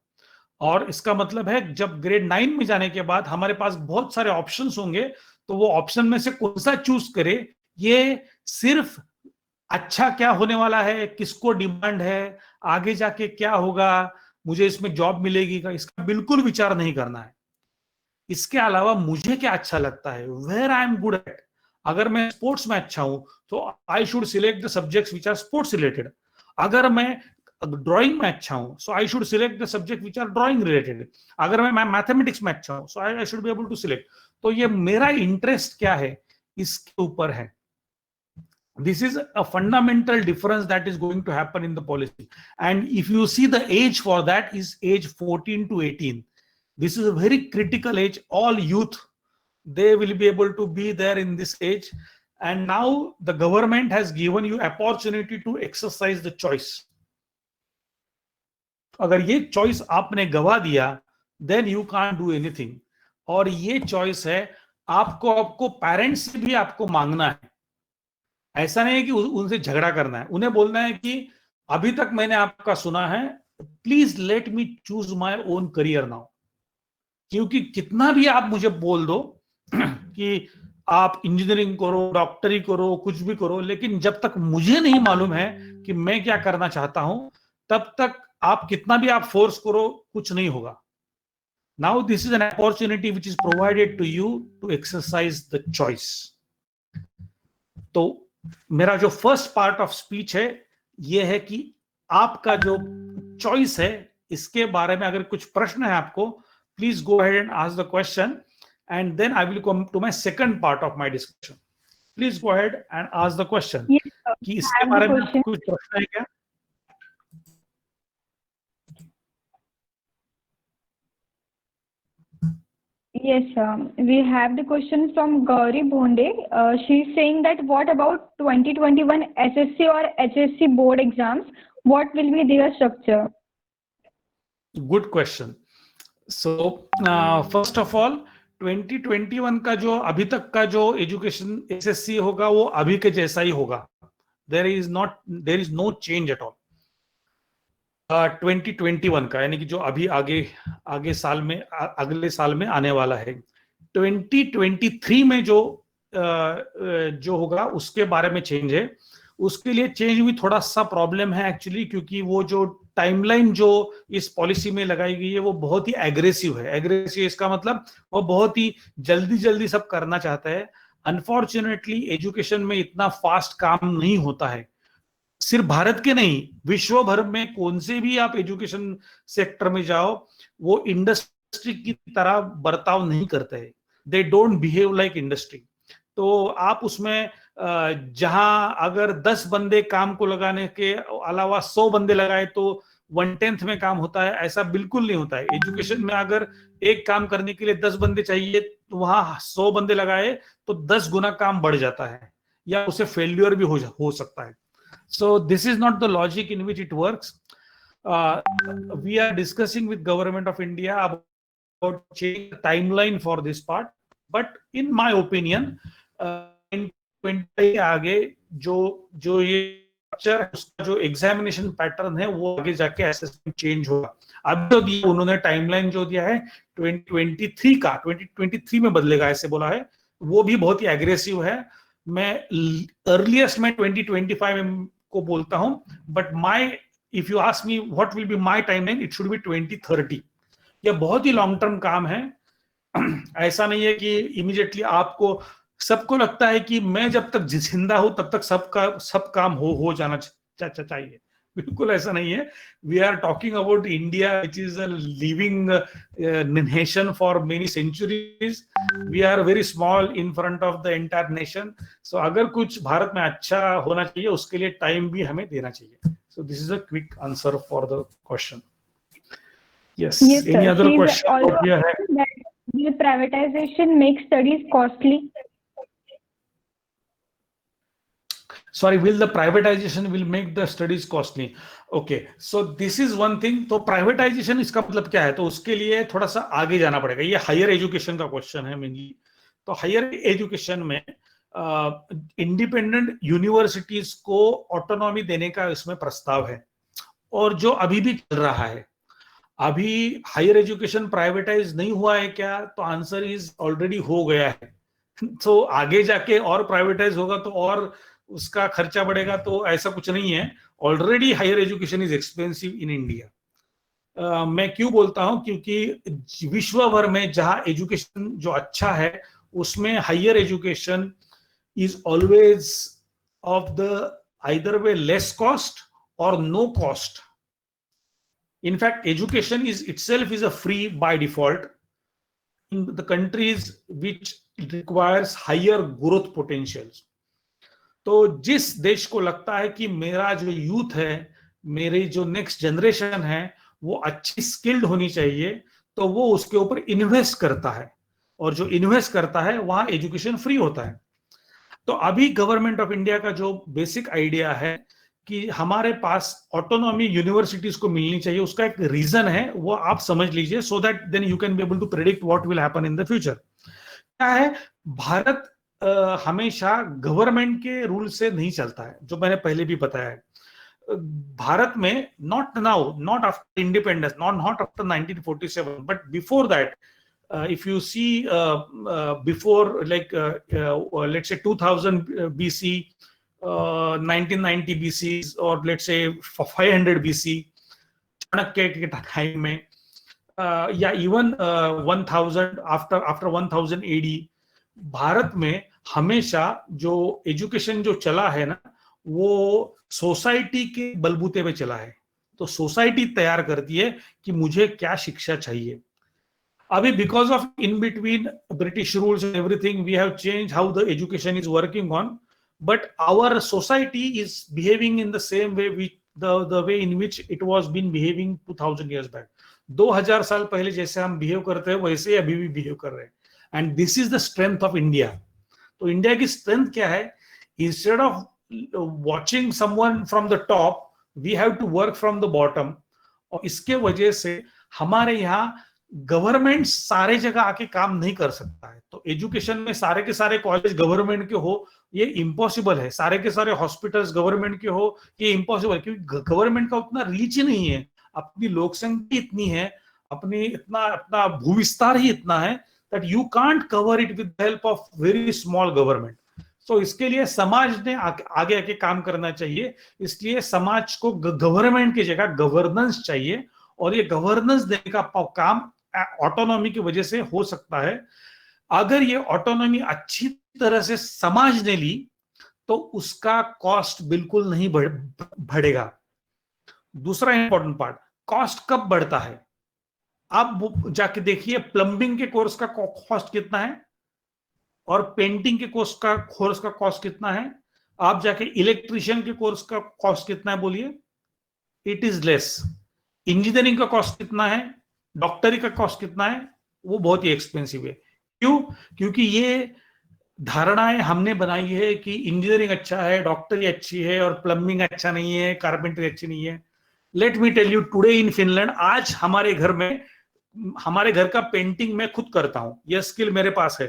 और इसका मतलब है जब ग्रेड 9 में जाने के बाद हमारे पास बहुत सारे ऑप्शंस होंगे, तो वो ऑप्शन में से कौन सा चूज करे, ये सिर्फ अच्छा क्या होने वाला है, किसको डिमांड है, आगे जाके क्या होगा, मुझे इसमें जॉब मिलेगी का, इसका बिल्कुल विचार नहीं करना है। इसके अलावा मुझे क्या अच्छा लगता है, where I am good at. अगर मैं स्पोर्ट्स में अच्छा हूं तो I should select the subjects which are sports related. अगर मैं ड्राइंग में अच्छा हूं so I should select the subject which are drawing related. अगर मैं मैथमेटिक्स में अच्छा हूं so I should be able to select. तो ये मेरा इंटरेस्ट क्या है इसके ऊपर है। This is a fundamental difference that is going to happen in the policy. And if you see, the age for that is age 14 to 18. This is a very critical age. All youth, they will be able to be there in this age. And now the government has given you opportunity to exercise the choice. अगर ये चॉइस आपने गवा दिया, then you can't do anything. और ये चॉइस है आपको पेरेंट्स से भी आपको मांगना है। ऐसा नहीं है कि उनसे झगड़ा करना है, उन्हें बोलना है कि अभी तक मैंने आपका सुना है, please let me choose my own career now. क्योंकि कितना भी आप मुझे बोल दो कि आप इंजीनियरिंग करो, डॉक्टरी करो, कुछ भी करो, लेकिन जब तक मुझे नहीं मालूम है कि मैं क्या करना चाहता हूं, तब तक आप कितना भी आप फोर्स करो, कुछ नहीं होगा। Now this is an opportunity which is provided to you to exercise the choice. तो मेरा जो फर्स्ट पार्ट ऑफ स्पीच है ये है कि आपका जो चॉइस है इसके बारे में अगर कुछ प्रश्न है आपको, please go ahead and ask the question, and then I will come to my second part of my discussion. Please go ahead and ask the question कि इसके बारे में आपको कुछ प्रश्न है क्या?
Yes, we have the question from Gauri Bonde. She's saying that what about 2021 SSC or HSC board exams? What will be their structure?
Good question. So first of all, 2021 का जो अभी तक का जो एजुकेशन एसएससी होगा वो अभी के जैसा ही होगा। There is no change at all. 2021 का यानी कि जो अभी आगे साल में, अगले साल में आने वाला है। 2023 में जो जो होगा उसके बारे में चेंज है। उसके लिए चेंज भी थोड़ा सा प्रॉब्लम है एक्चुअली, क्योंकि वो जो टाइमलाइन जो इस पॉलिसी में लगाई गई है वो बहुत ही एग्रेसिव है। एग्रेसिव इसका मतलब वो बहुत ही जल्दी जल्दी सब करना चाहता है। अनफॉर्चुनेटली एजुकेशन में इतना फास्ट काम नहीं होता है, सिर्फ भारत के नहीं, विश्व भर में कौन से भी आप एजुकेशन सेक्टर में जाओ, वो इंडस्ट्री की तरह बर्ताव नहीं करते हैं। They don't behave like industry. तो आप उसमें जहां अगर 10 बंदे काम को लगाने के अलावा 100 बंदे लगाए तो 1/10 में काम होता है, ऐसा बिल्कुल नहीं होता है। एजुकेशन में अगर एक काम करने के लिए 10 बंदे चाहिए तो वहां 100 बंदे लगाए तो 10 गुना काम बढ़ जाता है, या उसे फेल्यूर भी हो सकता है। So this is not the logic in which it works. We are discussing with Government of India about changing the timeline for this part. But in my opinion, in 20 आगे जो ये उसका जो एग्जामिनेशन पैटर्न है वो आगे जाके असेसमेंट चेंज होगा। अब जो दिया उन्होंने टाइमलाइन जो दिया है 2023 में बदलेगा ऐसे बोला है, वो भी बहुत ही एग्रेसिव है। मैं अर्लीस्ट में 2025 में को बोलता हूं, but if you ask me what will be my timeline, it should B 2030। यह बहुत ही लॉन्ग टर्म काम है। ऐसा नहीं है कि इमीडिएटली आपको सबको लगता है कि मैं जब तक जिंदा हूं तब तक सब काम हो जाना चाहिए। बिल्कुल ऐसा नहीं है। We are talking about India which is a living nation for many centuries. We are very small in front of the entire nation. So अगर कुछ भारत में अच्छा होना चाहिए उसके लिए टाइम भी हमें देना चाहिए। So this is a quick answer for the question. Yes.
Yes,
Any
sir.
other
Please
question?
also
Yeah.
that will privatization make studies costly?
Sorry, will the privatization will make the studies costly? Okay, so this is one thing. तो privatization इसका मतलब क्या है? तो उसके लिए थोड़ा सा आगे जाना पड़ेगा। ये हायर एजुकेशन का क्वेश्चन है मेनली। तो हायर एजुकेशन में इंडिपेंडेंट यूनिवर्सिटीज को ऑटोनॉमी देने का इसमें प्रस्ताव है, और जो अभी भी चल रहा है। अभी हायर एजुकेशन प्राइवेटाइज नहीं हुआ है क्या? तो आंसर इज ऑलरेडी हो गया है। तो आगे जाके और प्राइवेटाइज होगा तो और उसका खर्चा बढ़ेगा, तो ऐसा कुछ नहीं है। Already higher education is expensive in India. मैं क्यों बोलता हूं? क्योंकि विश्व भर में जहां एजुकेशन जो अच्छा है उसमें higher education is always of the either way less cost और no cost. In fact, education is itself is a free by default in the countries which requires higher growth potentials. तो जिस देश को लगता है कि मेरा जो यूथ है, मेरी जो नेक्स्ट जनरेशन है वो अच्छी स्किल्ड होनी चाहिए, तो वो उसके ऊपर इन्वेस्ट करता है, और जो इन्वेस्ट करता है वहां एजुकेशन फ्री होता है। तो अभी गवर्नमेंट ऑफ इंडिया का जो बेसिक आइडिया है कि हमारे पास ऑटोनॉमी यूनिवर्सिटीज को मिलनी चाहिए, उसका एक रीजन है, वो आप समझ लीजिए, so that then you can be able to predict what will happen in the future. क्या है, भारत हमेशा गवर्नमेंट के रूल से नहीं चलता है, जो मैंने पहले भी बताया है। भारत में not now, not after independence, not after 1947, but before that, if you see before like let's say 2000 BC, 1990 BC, or let's say 500 BC, Chanakya के टाइम में, या इवन 1000 आफ्टर 1000 AD, भारत में हमेशा जो एजुकेशन जो चला है ना, वो सोसाइटी के बलबूते पे चला है। तो सोसाइटी तैयार करती है कि मुझे क्या शिक्षा चाहिए। अभी because of in between British rules and everything, we have change how the education is working on, but our society is behaving in the same way with the way in which it was been behaving 2000 years back. 2000 साल पहले जैसे हम बिहेव करते हैं वैसे ही अभी भी बिहेव कर रहे हैं, and this is the strength of India. तो इंडिया की स्ट्रेंथ क्या है? Instead of watching someone from the top, we have to work from the bottom. और इसके वजह से हमारे यहाँ गवर्नमेंट सारे जगह आके काम नहीं कर सकता है। तो एजुकेशन में सारे के सारे कॉलेज गवर्नमेंट के हो, ये इम्पॉसिबल है। सारे के सारे हॉस्पिटल्स गवर्नमेंट के हो, ये इम्पॉसिबल, क्योंकि गवर्नमेंट का उतना रीच ही नहीं है, अपनी लोक संख्या इतनी है, अपना भूविस्तार ही इतना है। that you can't cover it with the help of very small government. So इसके लिए समाज ने आगे आके काम करना चाहिए. इसलिए समाज को गवर्नमेंट की जगह गवर्नेंस चाहिए, और ये गवर्नेंस देने का काम ऑटोनॉमी की वजह से हो सकता है. अगर ये ऑटोनॉमी अच्छी तरह से समाज ने ली तो उसका कॉस्ट बिल्कुल नहीं बढ़ेगा. दूसरा इंपॉर्टेंट पार्ट, कॉस्ट कब बढ़ता है? आप जाके देखिए प्लम्बिंग के कोर्स का कॉस्ट कितना है और पेंटिंग के कोर्स का कॉस्ट कितना है. आप जाके इलेक्ट्रिशियन के कोर्स का कॉस्ट कितना है बोलिए. It is less. इंजीनियरिंग का कॉस्ट कितना है, डॉक्टरी का कॉस्ट कितना है, वो बहुत ही एक्सपेंसिव है. क्यों? क्योंकि ये धारणाएं हमने बनाई है कि इंजीनियरिंग अच्छा है, डॉक्टरी अच्छी है और प्लम्बिंग अच्छा नहीं है, कारपेंटरी अच्छी नहीं है. Let me tell you, today in Finland, आज हमारे घर का पेंटिंग मैं खुद करता हूं. यह स्किल मेरे पास है.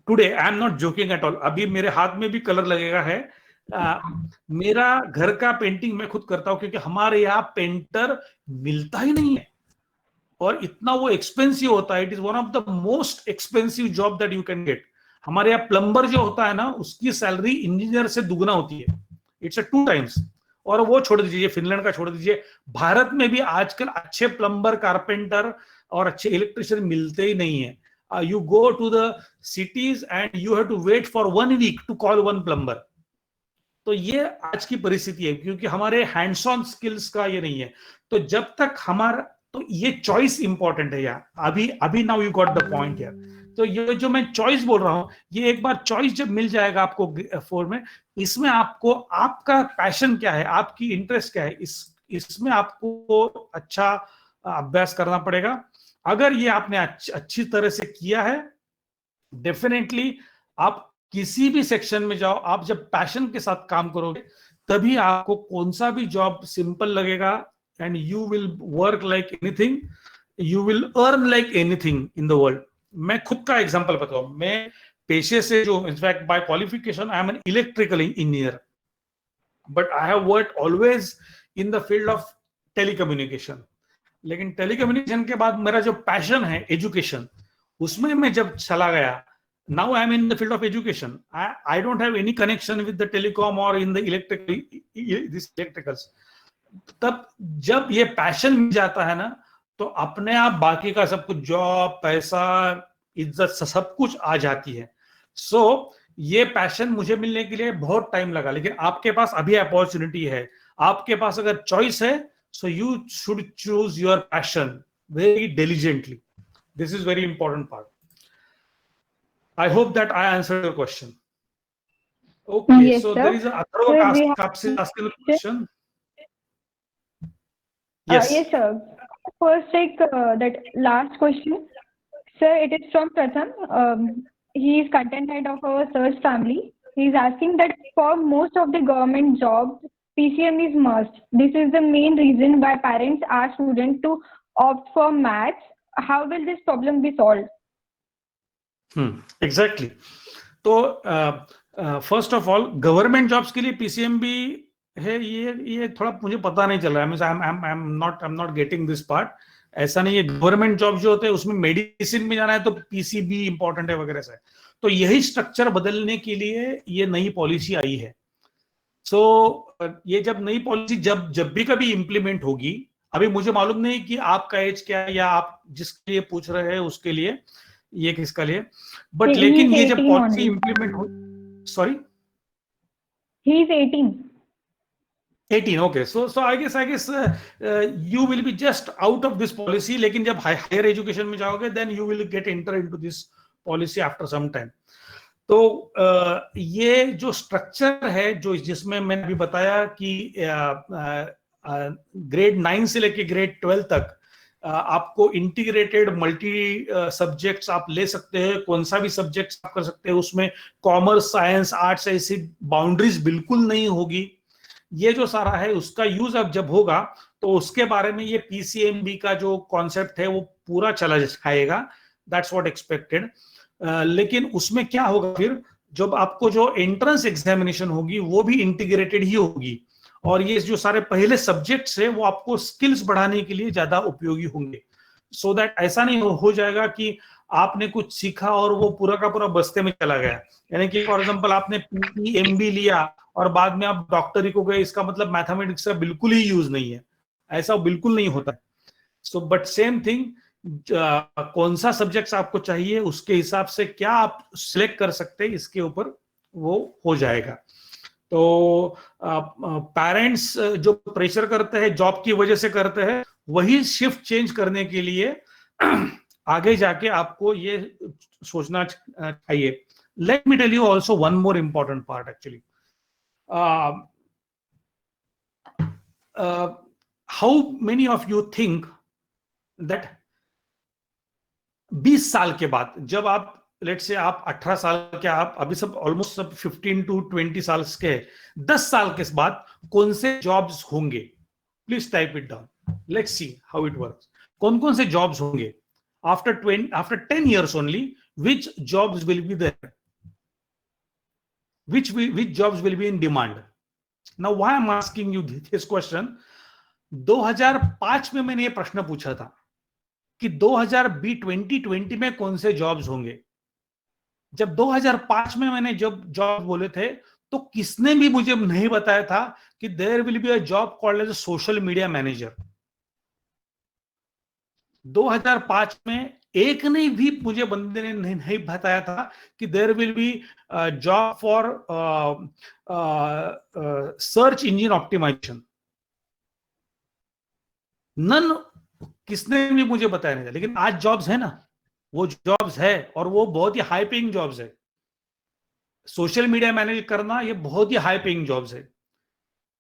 Today I am not joking at all. अभी मेरे हाथ में भी कलर लगेगा है. मेरा घर का पेंटिंग मैं खुद करता हूं क्योंकि हमारे यहाँ पेंटर मिलता ही नहीं है और इतना वो एक्सपेंसिव होता है. It is one of the most expensive job that you can get. हमारे यहाँ प्लम्बर जो होता है ना, उसकी सैलरी इंजीनियर से दुगना होती है. It's a 2 times. और वो छोड़ दीजिए, फिनलैंड का छोड़ दीजिए, भारत में भी आजकल अच्छे प्लम्बर, कारपेंटर और अच्छे इलेक्ट्रिशियन मिलते ही नहीं है. You go to the cities and you have to wait for 1 week to call one plumber. तो ये आज की परिस्थिति है क्योंकि हमारे हैंड्स ऑन स्किल्स का ये नहीं है. तो जब तक हमारा, तो ये चॉइस इंपॉर्टेंट है यार. अभी now you got the point यार. तो ये जो मैं चॉइस बोल रहा हूं, ये एक बार चॉइस जब मिल जाएगा आपको F4 में, इसमें आपको आपका पैशन क्या है, आपकी इंटरेस्ट क्या है, इसमें आपको अच्छा अभ्यास करना पड़ेगा. अगर ये आपने अच्छी तरह से किया है, डेफिनेटली आप किसी भी सेक्शन में जाओ, आप जब पैशन के साथ काम करोगे तभी आपको कौन सा भी जॉब सिंपल लगेगा. And you will work like anything, you will earn like anything in the world. मैं खुद का एग्जांपल बताऊं. मैं पेशे से जो, in fact by qualification I am an electrical engineer, but I have worked always in the field of telecommunication. लेकिन टेलीकम्युनिकेशन के बाद मेरा जो पैशन है एजुकेशन, उसमें मैं जब चला गया, now I am in the field of education. I don't have any connection with the telecom और इन द इलेक्ट्रिकल्स. तब जब ये पैशन मिल जाता है ना, तो अपने आप बाकी का सब कुछ, जॉब, पैसा, इज्जत, सब कुछ आ जाती है. सो ये पैशन मुझे मिलने के लिए बहुत टाइम लगा, लेकिन आपके पास अभी अपॉर्चुनिटी है. आपके पास अगर चॉइस है, so you should choose your passion very diligently. This is very important part. I hope that I answered your question. Okay,
Yes,
so
sir.
there is a Atharva asking a question. Yes.
Yes, sir. First, take that last question. Sir, it is from Pratham. He is content head of our search family. He is asking that for most of the government jobs, PCM is must. This is the main reason why parents ask students to opt for maths. How will this problem be solved?
Exactly. तो first of all government jobs के लिए पीसीएम भी है. ये थोड़ा मुझे पता नहीं चल रहा है. I am not getting this part. ऐसा नहीं है. गवर्नमेंट जॉब जो होते हैं उसमें मेडिसिन में जाना है तो पीसीबी इंपॉर्टेंट है वगैरह से. तो यही स्ट्रक्चर बदलने के लिए ये नई पॉलिसी आई है. सो ये जब नई पॉलिसी जब भी कभी इंप्लीमेंट होगी, अभी मुझे मालूम नहीं कि आपका एज क्या है या आप जिसके लिए पूछ रहे हैं उसके लिए, ये किसका लिए, बट लेकिन ये जब पॉलिसी इंप्लीमेंट हो, sorry,
he is
18. Okay, so I guess you will be just out of this policy. लेकिन जब हायर एजुकेशन में जाओगे then you will get enter into this policy after some time. तो ये जो स्ट्रक्चर है, जो जिसमें मैंने अभी बताया कि ग्रेड 9 से लेके ग्रेड 12 तक आपको इंटीग्रेटेड मल्टी सब्जेक्ट्स आप ले सकते हैं. कौन सा भी सब्जेक्ट्स आप कर सकते हैं. उसमें कॉमर्स, साइंस, आर्ट्स ऐसी बाउंड्रीज बिल्कुल नहीं होगी. ये जो सारा है उसका यूज अब जब होगा तो उसके बारे में ये पीसीएमबी का जो कॉन्सेप्ट है वो पूरा चला जाएगा. That's what expected. लेकिन उसमें क्या होगा फिर, जब आपको जो एंट्रेंस एग्जामिनेशन होगी वो भी इंटीग्रेटेड ही होगी. और ये जो सारे पहले सब्जेक्ट्स है वो आपको स्किल्स बढ़ाने के लिए ज्यादा उपयोगी होंगे. सो दैट ऐसा नहीं हो जाएगा कि आपने कुछ सीखा और वो पूरा का पूरा बस्ते में चला गया, यानी कि फॉर एग्जांपल आपने PMB लिया और बाद में आप डॉक्टरी को गए, इसका मतलब मैथमेटिक्स का बिल्कुल ही यूज नहीं है, ऐसा बिल्कुल नहीं होता। सो बट सेम थिंग, कौन सा सब्जेक्ट आपको चाहिए उसके हिसाब से क्या आप सिलेक्ट कर सकते हैं, इसके ऊपर वो हो जाएगा। तो पेरेंट्स जो प्रेशर करते हैं जॉब की वजह से करते हैं, वही शिफ्ट चेंज करने के लिए आगे जाके आपको ये सोचना चाहिए। Let me tell you also one more important part actually, how many of you think that 20 साल के बाद, जब आप लेट से आप 18 साल के, आप अभी सब ऑलमोस्ट सब 15 to 20 साल के, 10 साल के बाद कौन से जॉब्स होंगे? Please type it down, let's see how it works. कौन कौन से जॉब्स होंगे after 10 years only? which jobs will be there, which jobs will be in demand? Now why I'm asking you this question, 2005 में मैंने ये प्रश्न पूछा था कि 2020 में कौन से जॉब्स होंगे। जब 2005 में मैंने जब जॉब बोले थे तो किसने भी मुझे नहीं बताया था कि there will be a job called as a social media manager. 2005 में एक ने भी मुझे बंदे ने नहीं बताया था कि there will be job for search engine optimisation. None, किसने भी मुझे बताया नहीं था। लेकिन आज जॉब्स है ना, वो जॉब्स है और वो बहुत ही हाई पेइंग जॉब्स है। सोशल मीडिया मैनेज करना ये बहुत ही हाई पेइंग जॉब्स है।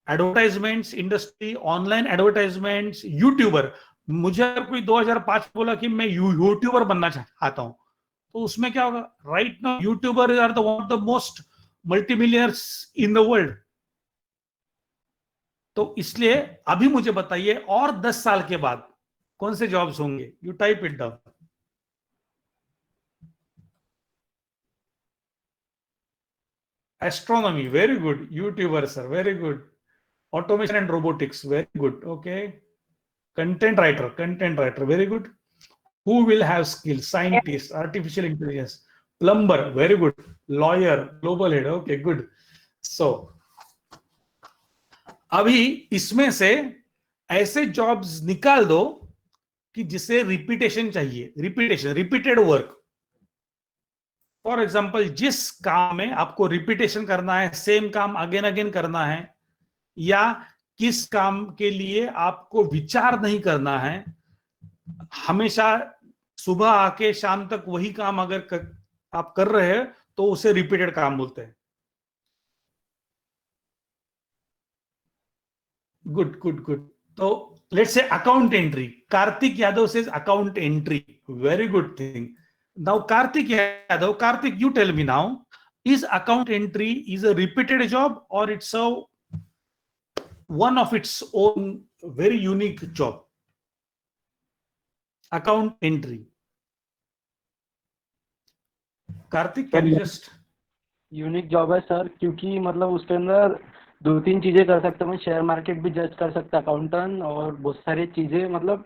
Advertisements industry, online advertisements, YouTuber. मुझे अगर कोई 2005 बोला कि मैं यूट्यूबर बनना चाहता हूं तो उसमें क्या होगा? Right now YouTuber are the one of the most multimillionaires in the world. तो इसलिए अभी मुझे बताइए और 10 साल के बाद कौन से जॉब्स होंगे? You type it down. Astronomy, very good. YouTuber, sir, very good. Automation and robotics, very good. Okay. Content writer, very good. Who will have skills? Scientist, artificial intelligence, plumber, very good. Lawyer, global head, okay, good. So अभी इसमें से ऐसे जॉब्स निकाल दो कि जिसे रिपीटेशन चाहिए, रिपीटेड वर्क। फॉर एग्जाम्पल, जिस काम में आपको रिपीटेशन करना है, सेम काम अगेन अगेन करना है, या किस काम के लिए आपको विचार नहीं करना है, हमेशा सुबह आके शाम तक वही काम अगर आप कर रहे हैं तो उसे रिपीटेड काम बोलते हैं। Good good good. तो let's say account entry. Karthik Yadav says account entry, very good thing. Now Karthik Yadav, Karthik, you tell me now, is account entry is a repeated job or it's a one of its own very unique job? Account entry. Karthik, can you just?
Unique job है सर, क्योंकि मतलब उसके अंदर 2-3 चीजें कर सकता हूँ। शेयर मार्केट भी जज कर सकता है अकाउंटेंट, और बहुत सारी चीजें, मतलब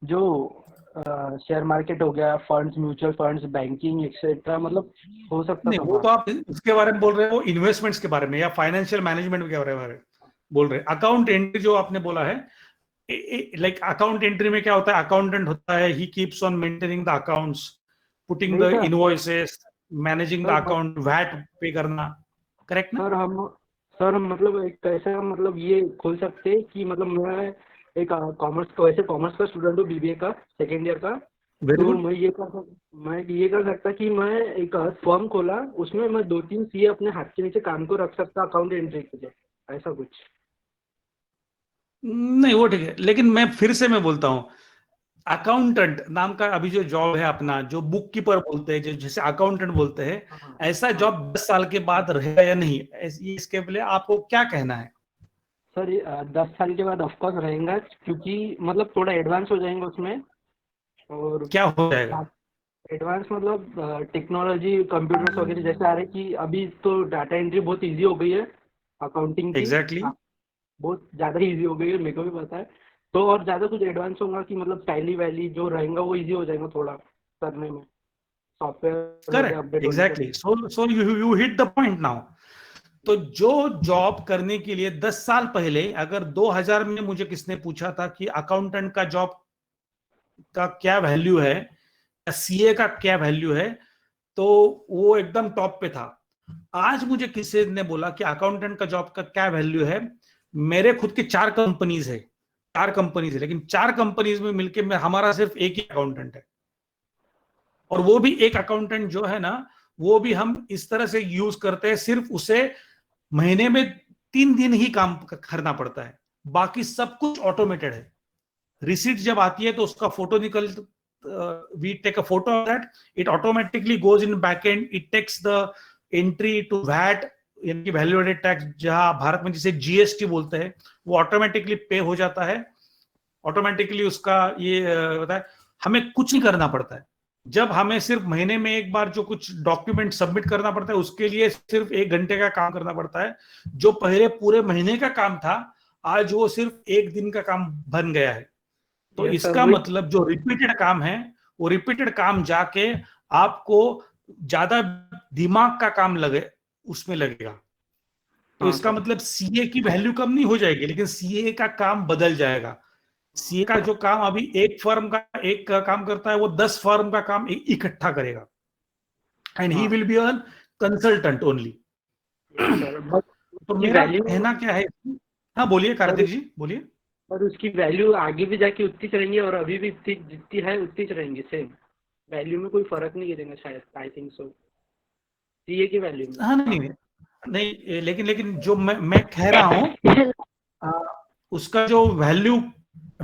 जो शेयर मार्केट हो गया, funds, mutual funds, banking etcetera, मतलब हो सकता
नहीं,
था।
वो तो आप इसके बारे में बोल रहे हो इन्वेस्टमेंट्स के बारे में या फाइनेंशियल मैनेजमेंट के बारे में बोल रहे हैं। अकाउंट एंट्री जो आपने बोला है, लाइक अकाउंट एंट्री में क्या होता है? अकाउंटेंट होता है, he keeps on maintaining the accounts, putting the invoices, managing the account, VAT पे करना, करेक्ट ना?
सर मतलब एक कैसा, मतलब ये खोल सकते हैं कि मतलब मैं एक कॉमर्स का स्टूडेंट हूँ, बीबीए का सेकेंड ईयर का। तो मैं ये कर सकता कि मैं एक फर्म खोला, उसमें मैं 2-3 सीए अपने हाथ के नीचे काम को रख सकता अकाउंट एंट्री के लिए, ऐसा कुछ।
नहीं, वो ठीक है, लेकिन मैं फिर से मैं बोलता हूँ, अकाउंटेंट नाम का अभी जो जॉब है अपना, जो बुक कीपर बोलते हैं, जैसे अकाउंटेंट बोलते हैं, ऐसा जॉब 10 साल के बाद रहेगा या नहीं, इसके लिए आपको क्या कहना है?
सर 10 साल के बाद ऑफकोर्स रहेगा, क्योंकि मतलब थोड़ा एडवांस हो जाएंगे उसमें। और
क्या हो जाएगा
एडवांस? मतलब टेक्नोलॉजी, कंप्यूटर्स वगैरह जैसे आ रहे कि अभी तो डाटा एंट्री बहुत इजी हो गई है अकाउंटिंग की।
एग्जैक्टली
बहुत ज़्यादा इजी हो गई है, मेरे को भी पता है। तो और ज़्यादा कुछ एडवांस होगा कि मतलब टैली वैली जो रहेगा वो इजी हो जाएगा थोड़ा करने में। Software
correct, exactly. So you hit the point now. तो जो जॉब करने के लिए 10 साल पहले अगर 2000 में मुझे किसने पूछा था कि अकाउंटेंट का जॉब का क्या वैल्यू है या सीए का क्या वैल्यू है, तो वो एकदम टॉप पे था. आज मुझे किसी ने बोला कि अकाउंटेंट का जॉब का क्या वैल्यू है, मेरे खुद के 4 कंपनीज है, लेकिन 4 कंपनीज में मिलके मैं हमारा सिर्फ एक ही अकाउंटेंट है. और वो भी एक अकाउंटेंट जो है ना, वो भी हम इस तरह से यूज करते हैं, सिर्फ उसे महीने में 3 दिन ही काम करना पड़ता है, बाकी सब कुछ ऑटोमेटेड है. रिसीट जब आती है तो उसका फोटो निकल, we take a photo of that, it automatically goes in back end, it takes the entry to VAT, यानी वैल्यू एडेड टैक्स, जहां भारत में जिसे जीएसटी बोलते हैं, वो ऑटोमेटिकली पे हो जाता है. ऑटोमेटिकली उसका ये होता है, हमें कुछ नहीं करना पड़ता है. जब हमें सिर्फ महीने में एक बार जो कुछ डॉक्यूमेंट सबमिट करना पड़ता है, उसके लिए सिर्फ 1 घंटे का काम करना पड़ता है. जो पहले पूरे महीने का काम था, आज वो सिर्फ 1 दिन का काम बन गया है. तो इसका मतलब जो रिपीटेड काम है, वो रिपीटेड काम जाके आपको ज्यादा दिमाग का काम लगे उसमें लगेगा. तो इसका मतलब सीए की वैल्यू कम नहीं हो जाएगी, लेकिन सीए का काम बदल जाएगा. सीए का जो काम अभी एक फर्म का एक काम करता है, वो 10 फर्म का काम इकट्ठा करेगा. And he will be a consultant only. तो मेरा कहना क्या है, हाँ बोलिए कार्तिक जी, बोलिए.
और उसकी वैल्यू आगे भी जाके उतनी रहेंगी और अभी भी जितनी है उतनी रहेंगी, सेम वैल्यू में कोई फर्क नहीं गिरेगा शायद, आई थिंक सो, सीए की वैल्यू में.
हाँ नहीं, लेकिन जो मैं कह रहा हूँ, उसका जो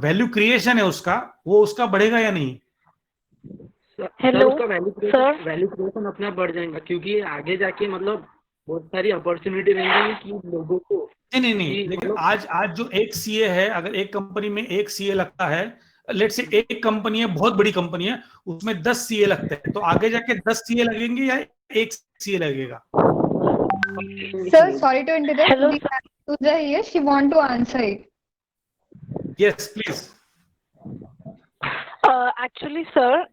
वैल्यू क्रिएशन है उसका बढ़ेगा या नहीं?
हेलो सर, वैल्यू क्रिएशन अपने आप बढ़ जाएगा, क्योंकि आगे जाके मतलब बहुत सारी अपॉर्चुनिटी रहेंगी कि लोगों को.
नहीं, लेकिन आज जो एक सीए है, अगर एक कंपनी में एक सीए लगता है, लेट से एक कंपनी है, बहुत बड़ी कंपनी है, उसमें 10 सीए लगते हैं, तो आगे जाके 10 सीए लगेंगे या एक सीए लगेगा?
Sir, sorry to interrupt.
Hello,
We have Pooja here. She want to answer it.
Yes, please.
Actually, sir,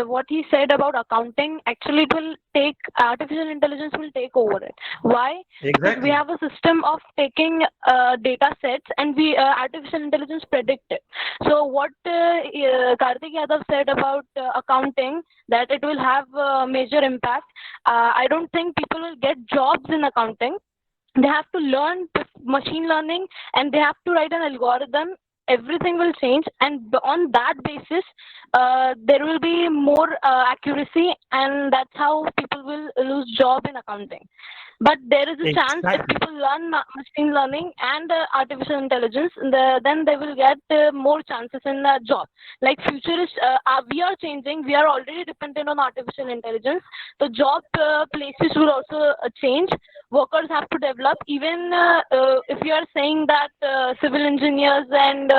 what he said about accounting, actually it will take, artificial intelligence will take over it. Why? Because we
Exactly.
have a system of taking data sets and we artificial intelligence predict it. So what Karthik Yadav said about accounting, that it will have a major impact. I don't think people will get jobs in accounting. They have to learn machine learning and they have to write an algorithm. Everything will change, and on that basis there will be more accuracy, and that's how people will lose job in accounting. But there is a chance if people learn machine learning and artificial intelligence, then they will get more chances in the job. Like future is, we are changing, we are already dependent on artificial intelligence. The job places will also change. Workers have to develop. Even if you are saying that civil engineers and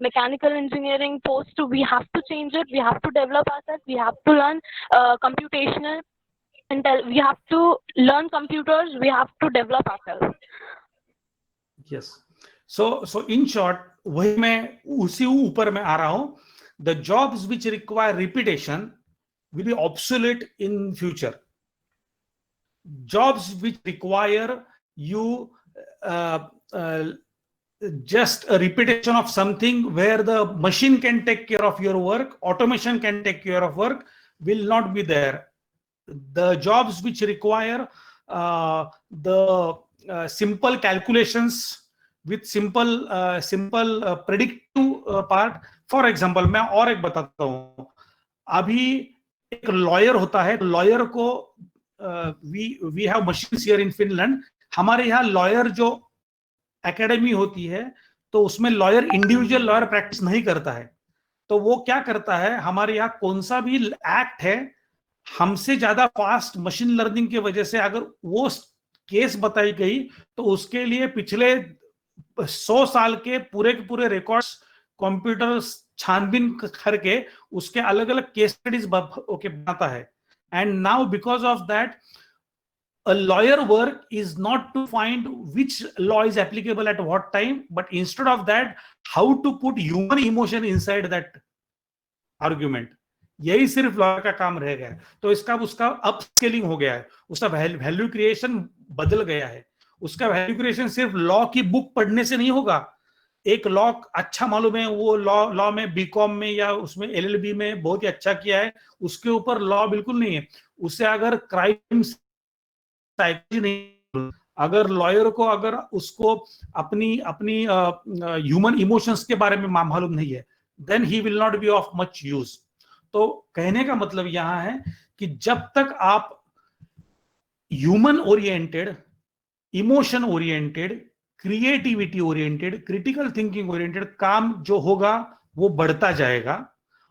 mechanical engineering posts, we have to change it. We have to develop ourselves. We have to learn computational. We have to learn computers. We have to develop ourselves.
Yes. So in short, वही मैं उसी ऊपर में आ रहा हूँ. The jobs which require repetition will be obsolete in future. Jobs which require you just a repetition of something where the machine can take care of your work, automation can take care of work, will not be there. The jobs which require the simple calculations with simple predictive part. For example, मैं और एक बताता हूँ. अभी एक लॉयर होता है, लॉयर को we have machines here in Finland. हमारे यहाँ लॉयर जो एकेडमी होती है, तो उसमें लॉयर इंडिविजुअल लॉयर प्रैक्टिस नहीं करता है. तो वो क्या करता है, हमारे यहाँ कौन सा भी एक्ट है, हमसे ज्यादा फास्ट मशीन लर्निंग की वजह से अगर वो केस बताई गई, तो उसके लिए पिछले 100 साल के पूरे रिकॉर्ड्स कंप्यूटर छानबीन करके उसके अलग अलग केस स्टडीज बनाता है. And now because of that, a lawyer work is not to find which law is applicable at what time, but instead of that, how to put human emotion inside that argument. यही सिर्फ लॉयर का काम रह गया है। तो इसका उसका अपस्केलिंग हो गया है, उसका वैल्यू क्रिएशन बदल गया है। उसका वैल्यू क्रिएशन सिर्फ लॉ की बुक पढ़ने से नहीं होगा। एक लॉ अच्छा मालूम है, वो लॉ में बीकॉम में या उसमें एलएलबी में बहुत ही अच्छा किया है, उसके ऊपर लॉ बिल्कुल नहीं है। उससे अगर क्राइम साइकोलॉजी नहीं, अगर लॉयर को अगर उसको अपनी अपनी ह्यूमन इमोशंस के बारे में मालूम नहीं है, then he will not be of much use. तो कहने का मतलब यहां है कि जब तक आप human oriented, emotion oriented, creativity oriented, critical thinking oriented काम जो होगा वो बढ़ता जाएगा,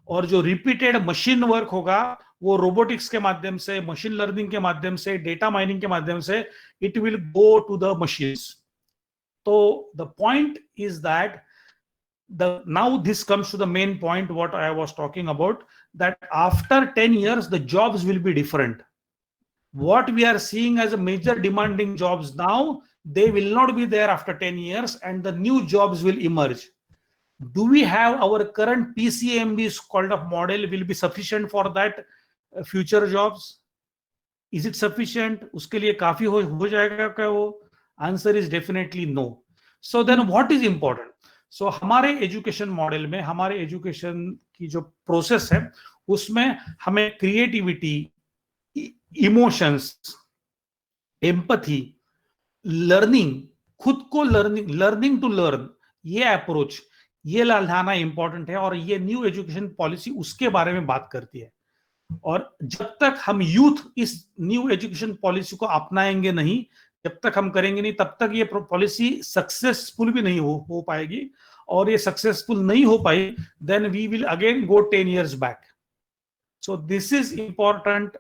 और जो रिपीटेड मशीन वर्क होगा वो रोबोटिक्स के माध्यम से, मशीन लर्निंग के माध्यम से, डेटा माइनिंग के माध्यम से it will go to the machines. तो the point is that now this comes to the main point what I was talking about, that after 10 years the jobs will be different. What we are seeing as a major demanding jobs now, they will not be there after 10 years, and the new jobs will emerge. Do we have our current PCMBs called of model will be sufficient for that future jobs? Is it sufficient? उसके लिए काफी हो जाएगा क्या वो? Answer is definitely no. So then what is important? So हमारे एजुकेशन मॉडल में, हमारे एजुकेशन की जो प्रोसेस है उसमें हमें क्रिएटिविटी, इमोशंस, एम्पथी, लर्निंग, खुद को लर्निंग टू लर्न, ये अप्रोच, ये लाना इंपॉर्टेंट है। और ये न्यू एजुकेशन पॉलिसी उसके बारे में बात करती है। और जब तक हम यूथ इस न्यू एजुकेशन पॉलिसी को अपनाएंगे नहीं, जब तक हम करेंगे नहीं, तब तक ये पॉलिसी सक्सेसफुल भी नहीं हो पाएगी। और ये सक्सेसफुल नहीं हो पाई, then we will again go 10 years back. So this is important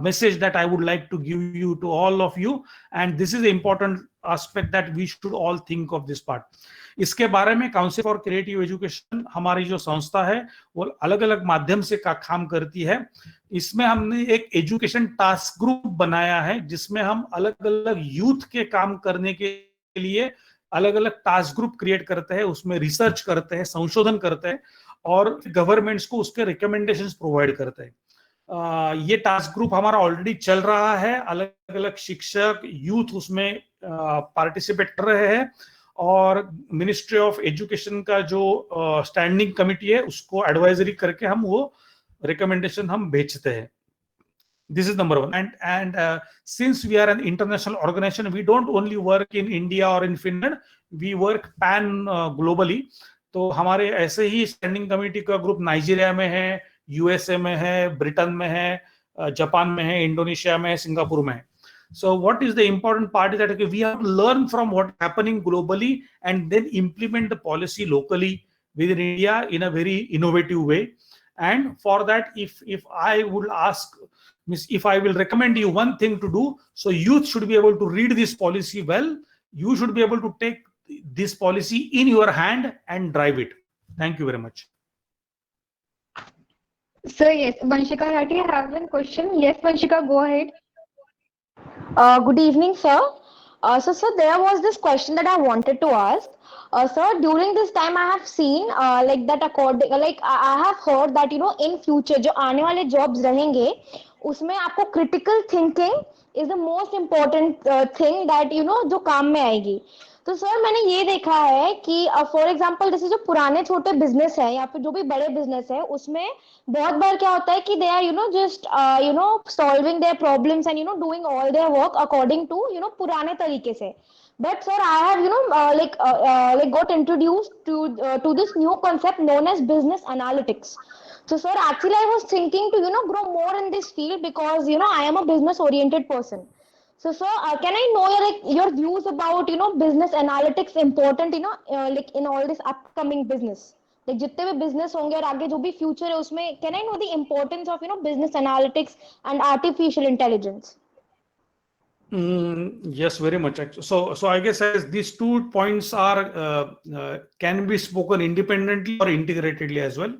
message that I would like to give you to all of you, and this is the important aspect that we should all think of this part. इसके बारे में काउंसिल फॉर क्रिएटिव एजुकेशन हमारी जो संस्था है वो अलग अलग माध्यम से काम करती है। इसमें हमने एक एजुकेशन टास्क ग्रुप बनाया है जिसमें हम अलग अलग यूथ के काम करने के लिए अलग अलग टास्क ग्रुप क्रिएट करते हैं, उसमें रिसर्च करते हैं, संशोधन करते हैं और गवर्नमेंट्स को उसके रिकमेंडेशंस प्रोवाइड करते हैं। ये टास्क ग्रुप हमारा ऑलरेडी चल रहा है, अलग अलग शिक्षक, यूथ उसमें पार्टिसिपेट कर रहे हैं, और मिनिस्ट्री ऑफ एजुकेशन का जो स्टैंडिंग कमिटी है उसको एडवाइजरी करके हम वो रिकमेंडेशन हम भेजते हैं। This is number one. And since we are an international organization, we don't only work in India or in Finland, we work pan globally. तो हमारे ऐसे ही स्टैंडिंग कमेटी का ग्रुप नाइजीरिया में है, यूएसए में है, ब्रिटेन में है, जापान में है, इंडोनेशिया में है, सिंगापुर में है। So what is the important part is that we have to learn from what happening globally and then implement the policy locally within India in a very innovative way. And for that, if I would ask, if I will recommend you one thing to do, so youth should be able to read this policy well. You should be able to take this policy in your hand and drive it. Thank you very much.
Sir, yes, Vanshika Rathi, I have one question. Yes, Vanshika, go ahead.
Good evening, sir. So, sir, there was this question that I wanted to ask. Sir, during this time, I have seen like that according, like I have heard that in future जो आने वाले jobs रहेंगे, उसमें आपको critical thinking is the most important thing that जो काम में आएगी। तो सर मैंने ये देखा है कि फॉर एग्जांपल जैसे जो पुराने छोटे बिजनेस है या फिर जो भी बड़े बिजनेस है उसमें बहुत बार क्या होता है कि they are just solving their problems and doing all their work according to पुराने तरीके से। But sir, I have like got introduced to this new concept known as business analytics. So sir, actually I was thinking to grow more in this field because I am a business oriented person. So sir, can I know your views about business analytics important like in all this upcoming business, like जितने भी business होंगे और आगे जो भी future है उसमें, can I know the importance of business analytics and artificial intelligence?
Yes, very much. So I guess as these 2 points are can be spoken independently or integratedly as well.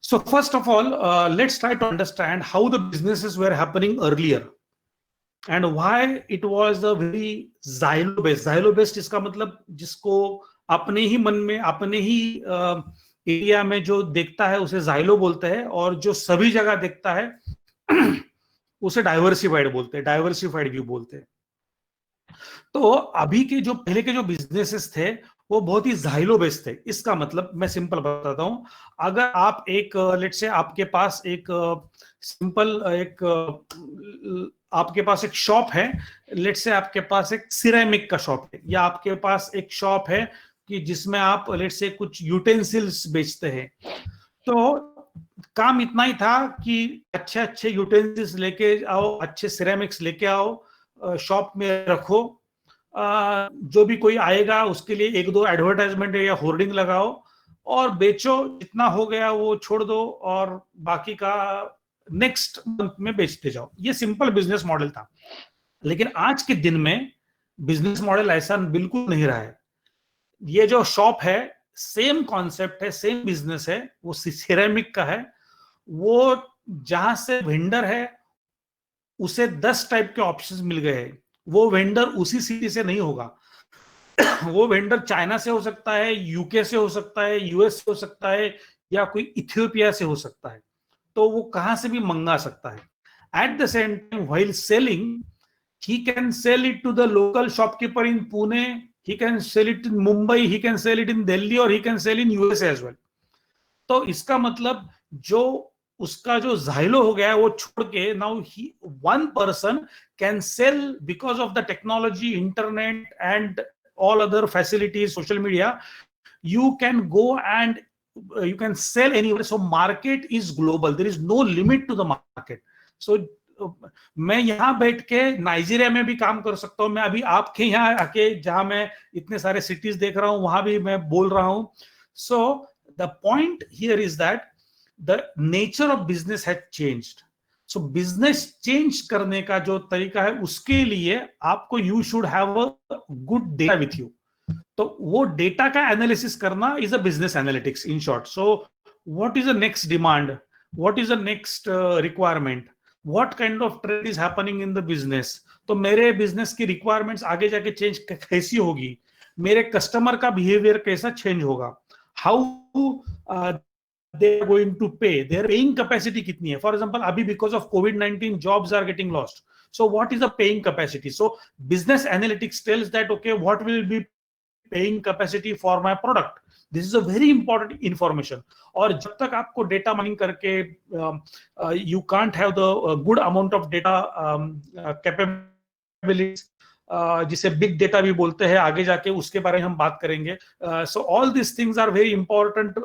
So first of all, let's try to understand how the businesses were happening earlier and why it was a very xylo based. Xylo based इसका मतलब जिसको अपने ही मन में, अपने ही एरिया में जो देखता है उसे जाइलो बोलते हैं, और जो सभी जगह देखता है उसे डाइवर्सिफाइड बोलते हैं, डाइवर्सिफाइड व्यू बोलते हैं। तो अभी के जो पहले के जो बिजनेसेस थे वो बहुत ही जाइलो बेस्ड थे। इसका मतलब मैं सिंपल बताता हूं, अगर आप एक लेट से आपके पास एक सिंपल एक आपके पास एक शॉप है, लेट से आपके पास एक सिरेमिक का शॉप है, या आपके पास एक शॉप है कि जिसमें आप लेट से कुछ यूटेंसिल्स बेचते हैं, तो काम इतना ही था कि अच्छे अच्छे यूटेंसिल्स लेके आओ, अच्छे सिरेमिक्स लेके आओ, शॉप में रखो, जो भी कोई आएगा उसके लिए एक दो एडवर्टाइजमेंट या होर्डिंग लगाओ और बेचो, जितना हो गया वो छोड़ दो और बाकी का नेक्स्ट मंथ में बेचते जाओ। ये सिंपल बिजनेस मॉडल था। लेकिन आज के दिन में बिजनेस मॉडल ऐसा बिल्कुल नहीं रहा है। ये जो शॉप है, सेम कॉन्सेप्ट है, सेम बिजनेस है, वो सिरेमिक का है। वो जहां से वेंडर है उसे 10 टाइप के ऑप्शंस मिल गए हैं। वो वेंडर उसी सिटी से नहीं होगा वो वेंडर चाइना से हो सकता है, यूके से हो सकता है, यूएस से हो सकता है, या कोई इथियोपिया से हो सकता है। तो वो कहां से भी मंगा सकता है। Eight the same time while selling, he can sell it to the local shopkeeper in Pune, he can sell it in Mumbai, he can sell it in Delhi, or he can sell in USA as well. तो इसका मतलब जो उसका जो जाइलो हो गया है वो छोड़ के now one person can sell because of the technology, internet and all other facilities, social media. You can go and you can sell anywhere. So market is global. There is no limit to the market. So मैं यहां बैठ के नाइजीरिया में भी काम कर सकता हूं। मैं अभी आपके यहाँ आके जहां मैं इतने सारे सिटीज देख रहा हूं वहां भी मैं बोल रहा हूं। So the point here is that the nature of business has changed. So business change करने का जो तरीका है उसके लिए आपको you should have a good data with you. तो वो डेटा का एनालिसिस करना is a business analytics in short. So what is the next demand, what is the next requirement, what kind of trend is happening in the business। तो मेरे बिजनेस की रिक्वायरमेंट्स आगे जाके चेंज कैसी होगी, मेरे कस्टमर का बिहेवियर कैसा चेंज होगा, how they are going to pay, their paying capacity कितनी है। फॉर एग्जांपल अभी बिकॉज ऑफ कोविड-19 jobs are getting lost, so what is the paying capacity. So business analytics tells that okay what will be paying capacity for my product. This is a very important information. और जब तक आपको डेटा माइनिंग करके you can't have the good amount of data capabilities, जिसे बिग डेटा भी बोलते हैं, आगे जाके उसके बारे में हम बात करेंगे। So all this things are very important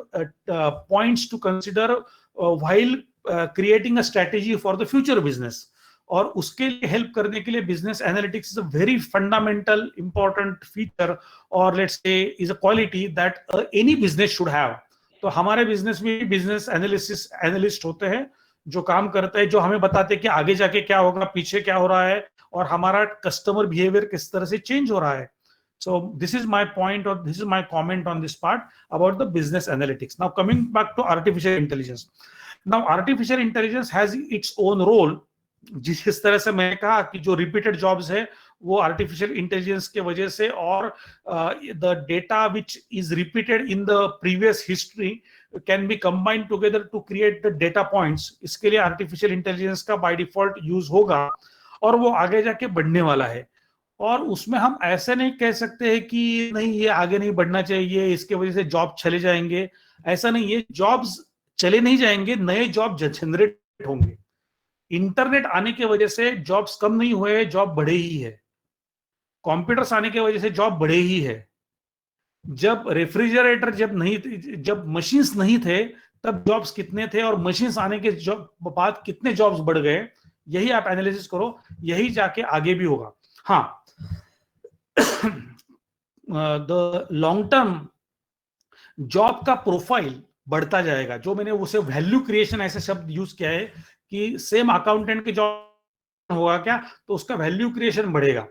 points to consider while creating a strategy for the future business. और उसके लिए हेल्प करने के लिए business analytics is a very fundamental important feature, और let's say is a quality that any business should have. तो हमारे बिजनेस में बिजनेस एनालिस्ट होते हैं जो काम करते हैं, जो हमें बताते हैं कि आगे जाके क्या होगा, पीछे क्या हो रहा है, और हमारा कस्टमर बिहेवियर किस तरह से चेंज हो रहा है। So this is my point, or this is my comment on this part about the business analytics. Now coming back to artificial intelligence. Now artificial intelligence has its own role. जिस तरह से मैंने कहा कि जो रिपीटेड जॉब्स है वो आर्टिफिशियल इंटेलिजेंस के वजह से, और the data which is repeated in the previous history can be combined together to create the data points. इसके लिए आर्टिफिशियल इंटेलिजेंस का बाय डिफॉल्ट यूज होगा और वो आगे जाके बढ़ने वाला है। और उसमें हम ऐसे नहीं कह सकते हैं कि नहीं ये आगे नहीं बढ़ना चाहिए, इसके वजह से जॉब चले जाएंगे। ऐसा नहीं है, जॉब्स चले नहीं जाएंगे, नए जॉब जनरेट होंगे। इंटरनेट आने की वजह से जॉब्स कम नहीं हुए, जॉब बढ़े ही है। कंप्यूटर्स आने की वजह से जॉब बढ़े ही है। जब रेफ्रिजरेटर जब मशीन्स नहीं थे तब जॉब्स कितने थे, और मशीन्स आने के बाद कितने जॉब्स बढ़ गए, यही आप एनालिसिस करो, यही जाके आगे भी होगा। हाँ, द लॉन्ग टर्म जॉब का प्रोफाइल बढ़ता जाएगा। जो मैंने उसे वैल्यू क्रिएशन ऐसे शब्द यूज किया है कि सेम अकाउंटेंट के जॉब होगा क्या, तो उसका वैल्यू क्रिएशन बढ़ेगा।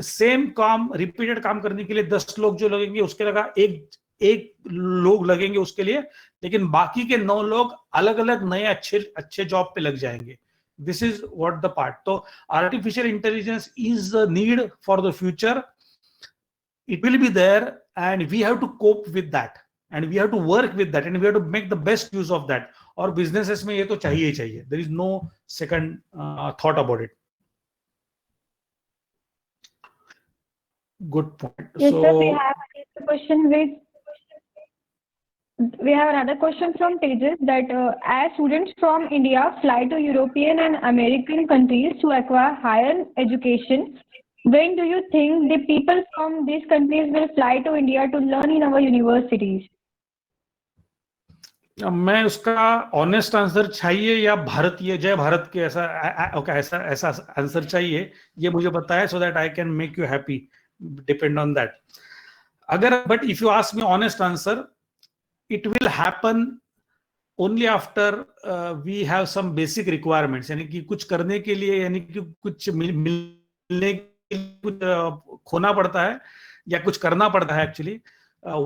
सेम काम रिपीटेड काम करने के लिए 10 लोग जो लगेंगे, उसके लगा एक लोग लगेंगे उसके लिए, लेकिन बाकी के 9 लोग अलग अलग नए अच्छे जॉब पे लग जाएंगे। This is what the part. तो artificial intelligence is the need for the future. It will be there and we have to cope with that. and we have to work with that, and we have to make the best use of that. और businesses में ये तो चाहिए ही चाहिए. There is no second thought about it. Good point.
Yes,
So
sir, we have another question another question from Tejas that as students from India fly to European and American countries to acquire higher education, when do you think the people from these countries will fly to India to learn in our universities?
मैं उसका ऑनेस्ट आंसर चाहिए या भारतीय जय भारत के ऐसा आंसर चाहिए, ये मुझे बताया, so that I can make you happy. Depend on that. But if you ask me honest answer, it will happen only after we have some basic requirements. यानी कि कुछ करने के लिए, यानी कि कुछ मिलने के लिए कुछ खोना पड़ता है या कुछ करना पड़ता है एक्चुअली.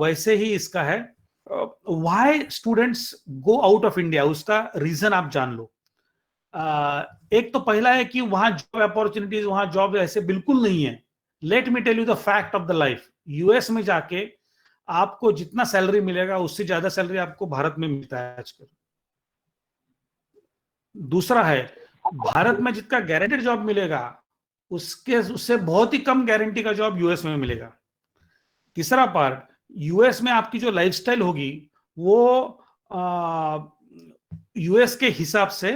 वैसे ही इसका है. why students go out of India, उसका रीजन आप जान लो. एक तो पहला है कि वहां जॉब अपॉर्चुनिटीज, वहां जॉब ऐसे बिल्कुल नहीं है. Let me tell you the fact of the life. US में जाके आपको जितना सैलरी मिलेगा उससे ज्यादा सैलरी आपको भारत में मिलता है आजकल. दूसरा है, भारत में जितना गारंटेड जॉब मिलेगा उससे बहुत ही कम गारंटी का जॉब यूएस में मिलेगा. तीसरा पार्ट, यूएस में आपकी जो लाइफस्टाइल होगी वो यूएस के हिसाब से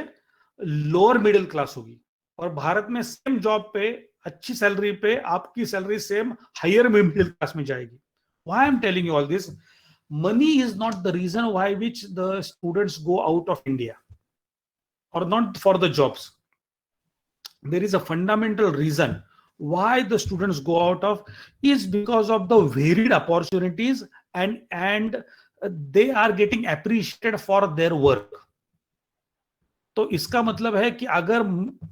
लोअर मिडिल क्लास होगी, और भारत में सेम जॉब पे अच्छी सैलरी पे आपकी salary same higher middle class में जाएगी. Why I'm telling you all this? Money is not the reason why which the students go out of India, or not for the jobs. There is a fundamental reason why the students go out of, is because of the varied opportunities, and they are getting appreciated for their work. तो इसका मतलब है कि अगर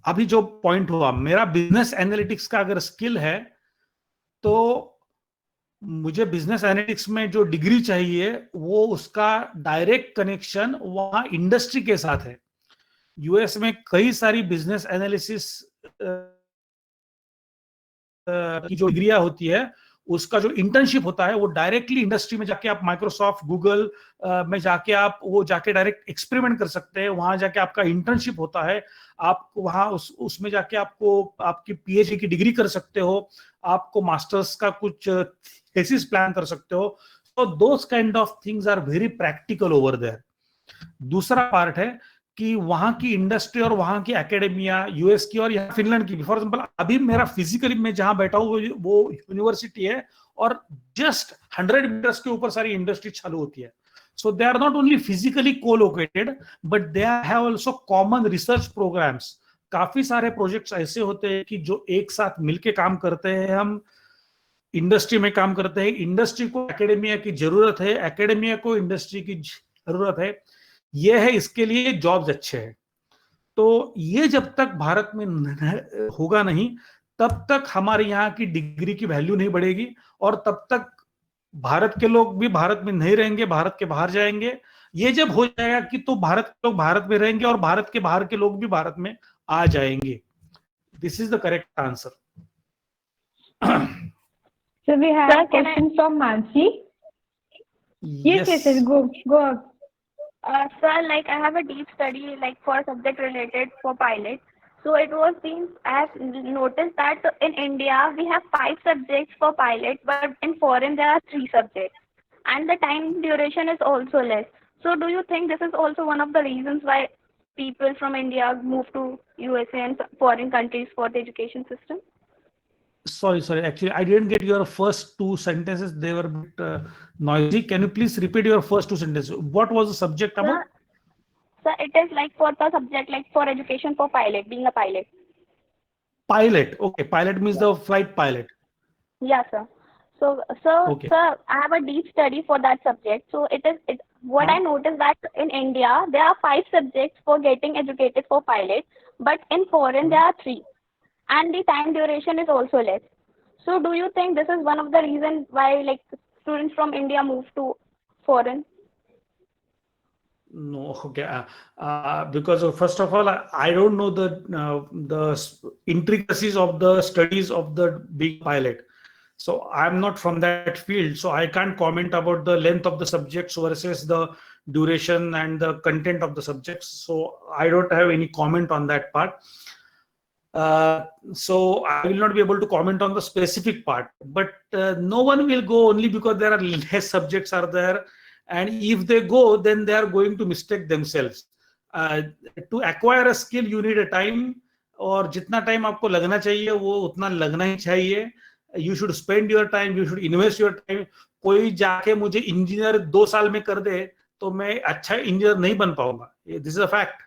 अभी जो पॉइंट हुआ, मेरा बिजनेस एनालिटिक्स का अगर स्किल है तो मुझे बिजनेस एनालिटिक्स में जो डिग्री चाहिए वो उसका डायरेक्ट कनेक्शन वहां इंडस्ट्री के साथ है. यूएस में कई सारी बिजनेस एनालिसिस की जो डिग्रियां होती है उसका जो इंटर्नशिप होता है वो डायरेक्टली इंडस्ट्री में जाके आप माइक्रोसॉफ्ट, गूगल में जाके आप वो जाके डायरेक्ट एक्सपेरिमेंट कर सकते हैं. वहां जाके आपका इंटर्नशिप होता है, आप वहां उसमें जाके आपको आपकी पीएचडी की डिग्री कर सकते हो, आपको मास्टर्स का कुछ थीसिस प्लान कर सकते हो. तो those kind of things are very practical over there. दूसरा पार्ट है कि वहां की इंडस्ट्री और वहां की एकेडमिया, यूएस की और यहाँ फिनलैंड की भी. फॉर एग्जांपल अभी मेरा फिजिकली मैं जहां बैठा हूँ वो यूनिवर्सिटी है, और जस्ट 100 मीटर्स के ऊपर सारी इंडस्ट्री चालू होती है. So they are not only physically colocated, but they have also common research programmes. काफी सारे प्रोजेक्ट्स ऐसे होते हैं कि जो एक साथ मिलके काम करते हैं. हम इंडस्ट्री में काम करते हैं, इंडस्ट्री को एकेडमिया की जरूरत है, एकेडमिया को इंडस्ट्री की जरूरत है. ये है, इसके लिए जॉब्स अच्छे हैं. तो ये जब तक भारत में होगा नहीं, तब तक हमारे यहाँ की डिग्री की वैल्यू नहीं बढ़ेगी, और तब तक भारत के लोग भी भारत में नहीं रहेंगे, भारत के बाहर जाएंगे. ये जब हो जाएगा कि तो भारत के लोग भारत में रहेंगे और भारत के बाहर के लोग भी भारत में आ जाएंगे. This is the correct answer.
So we have a question from Mansi. Yes, go.
Sir, like I have a deep study like for subject related for pilot. So it was seen, I have noticed that in India we have 5 subjects for pilot, but in foreign there are 3 subjects, and the time duration is also less. So do you think this is also one of the reasons why people from India move to USA and foreign countries for the education system?
Sorry. Actually, I didn't get your first 2 sentences. They were a bit noisy. Can you please repeat your first 2 sentences? What was the subject about?
Sir, it is like for the subject like for education for pilot, being a pilot.
Pilot. Okay, pilot means the flight pilot.
Yeah, sir. So,
Okay.
sir, I have a deep study for that subject. So what I noticed that in India there are 5 subjects for getting educated for pilot, but in foreign there are 3. And the time duration is also less. So do you think this is one of the reasons why like students from India move to foreign?
No, okay. Because first of all, I don't know the intricacies of the studies of the being pilot. So I'm not from that field, so I can't comment about the length of the subjects versus the duration and the content of the subjects. So I don't have any comment on that part. So I will not be able to comment on the specific part, but no one will go only because there are less subjects are there, and if they go, then they are going to mistake themselves. To acquire a skill, you need a time, और जितना टाइम आपको लगना चाहिए वो उतना लगना ही चाहिए. You should spend your time, you should invest your time. कोई जाके मुझे इंजीनियर 2 साल में कर दे तो मैं अच्छा इंजीनियर नहीं बन पाऊंगा. This is a fact.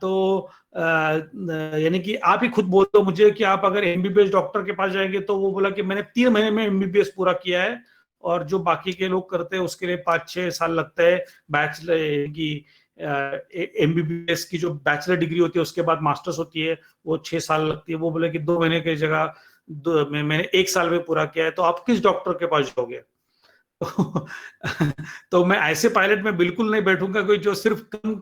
तो यानी कि आप ही खुद बोलते हो मुझे कि आप अगर एमबीबीएस डॉक्टर के पास जाएंगे तो वो बोला कि मैंने 3 महीने में एमबीबीएस पूरा किया है, और जो बाकी के लोग करते हैं उसके लिए 5-6 साल लगता है. बैचलर की एमबीबीएस की जो बैचलर डिग्री होती है उसके बाद मास्टर्स होती है, वो 6 साल लगती है. वो बोले कि 2 महीने की जगह मैंने 1 साल में पूरा किया है. तो आप किस डॉक्टर के पास जाओगे? तो मैं ऐसे पायलट में बिल्कुल नहीं बैठूंगा कोई जो सिर्फ कम,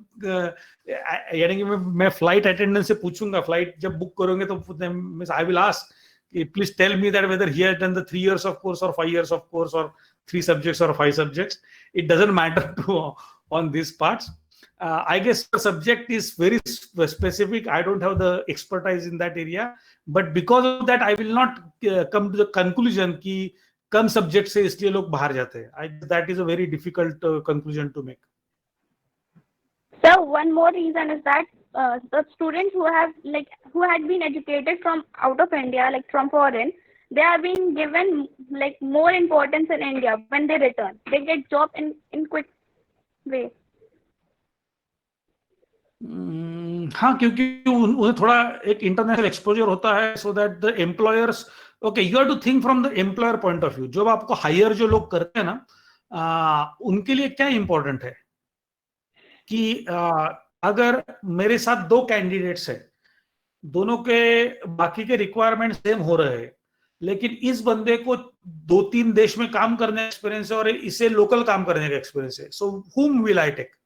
यानी कि मैं फ्लाइट अटेंडेंट से पूछूंगा, फ्लाइट जब बुक करोगे तो I will ask please tell me that whether he has done the 3 years of course or 5 years of course or 3 subjects or 5 subjects. It doesn't matter to on these parts. I guess the subject is very specific. I don't have the expertise in that area, but because of that I will not come to the conclusion कि कम सब्जेक्ट से इसलिए लोग बाहर जाते हैं. That is a very difficult conclusion to make.
So one more reason is that the students who had been educated from out of India, like from foreign, they are being given like more importance in India. When they return, they get job in quick way.
हाँ, क्योंकि उन्हें थोड़ा एक इंटरनेशनल एक्सपोजर होता है, so that the employers, okay, you have to think from the employer point of view. जब आपको हायर जो लोग करते हैं ना, उनके लिए क्या इंपॉर्टेंट है कि अगर मेरे साथ 2 कैंडिडेट्स हैं, दोनों के बाकी के रिक्वायरमेंट सेम हो रहे हैं, लेकिन इस बंदे को 2-3 देश में काम करने का एक्सपीरियंस है और इसे लोकल काम करने का एक्सपीरियंस है. सो whom will I take?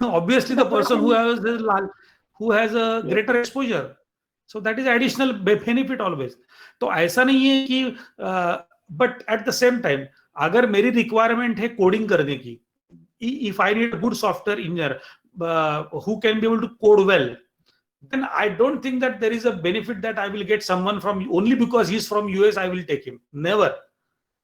Obviously the person who has a greater exposure. So that is additional benefit always. तो ऐसा नहीं है कि but at the same time अगर मेरी requirement है कोडिंग करने की, if I need a good software engineer who can be able to code well, then I don't think that there is a benefit that I will get someone from only because he's from US I will take him. Never.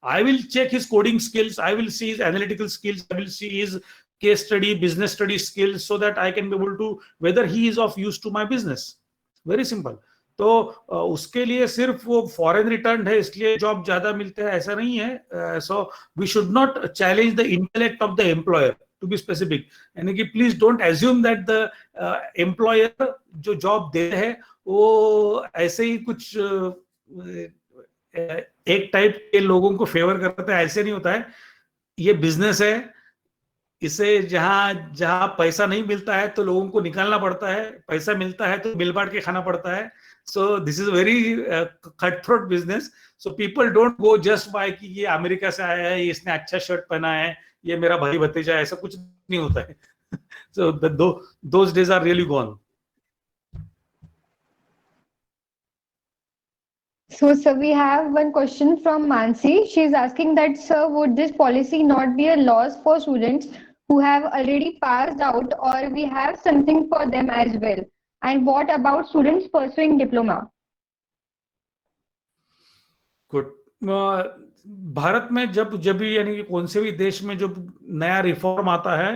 I will check his coding skills, I will see his analytical skills, I will see his case study, business study skills, so that I can be able to whether he is of use to my business. Very simple. तो उसके लिए सिर्फ वो फॉरेन रिटर्न है इसलिए जॉब ज्यादा मिलते हैं ऐसा नहीं है. So we should not challenge the intellect of the employer, to be specific. यानी कि please don't assume that the employer जो जॉब दे रहे हैं वो ऐसे ही कुछ एक टाइप के लोगों को फेवर करता है, ऐसे नहीं होता है. ये बिजनेस है, इसे जहां पैसा नहीं मिलता है तो लोगों को निकालना पड़ता है, पैसा मिलता है तो मिल बांट के खाना पड़ता है. So this is very cutthroat business. So people don't go just by कि ये अमेरिका से आया है, इसने अच्छा शर्ट पहना है, ये मेरा भाई भतीजा है, ऐसा कुछ नहीं होता है. So those days are really gone.
So, sir, we have one question from Mansi. She is asking that, sir, would this policy not be a loss for students who have already passed out, or we have something for them as well? And what about students pursuing diploma?
Good. Bharat में जब भी यानी कि कौन से भी देश में जब नया रिफॉर्म आता है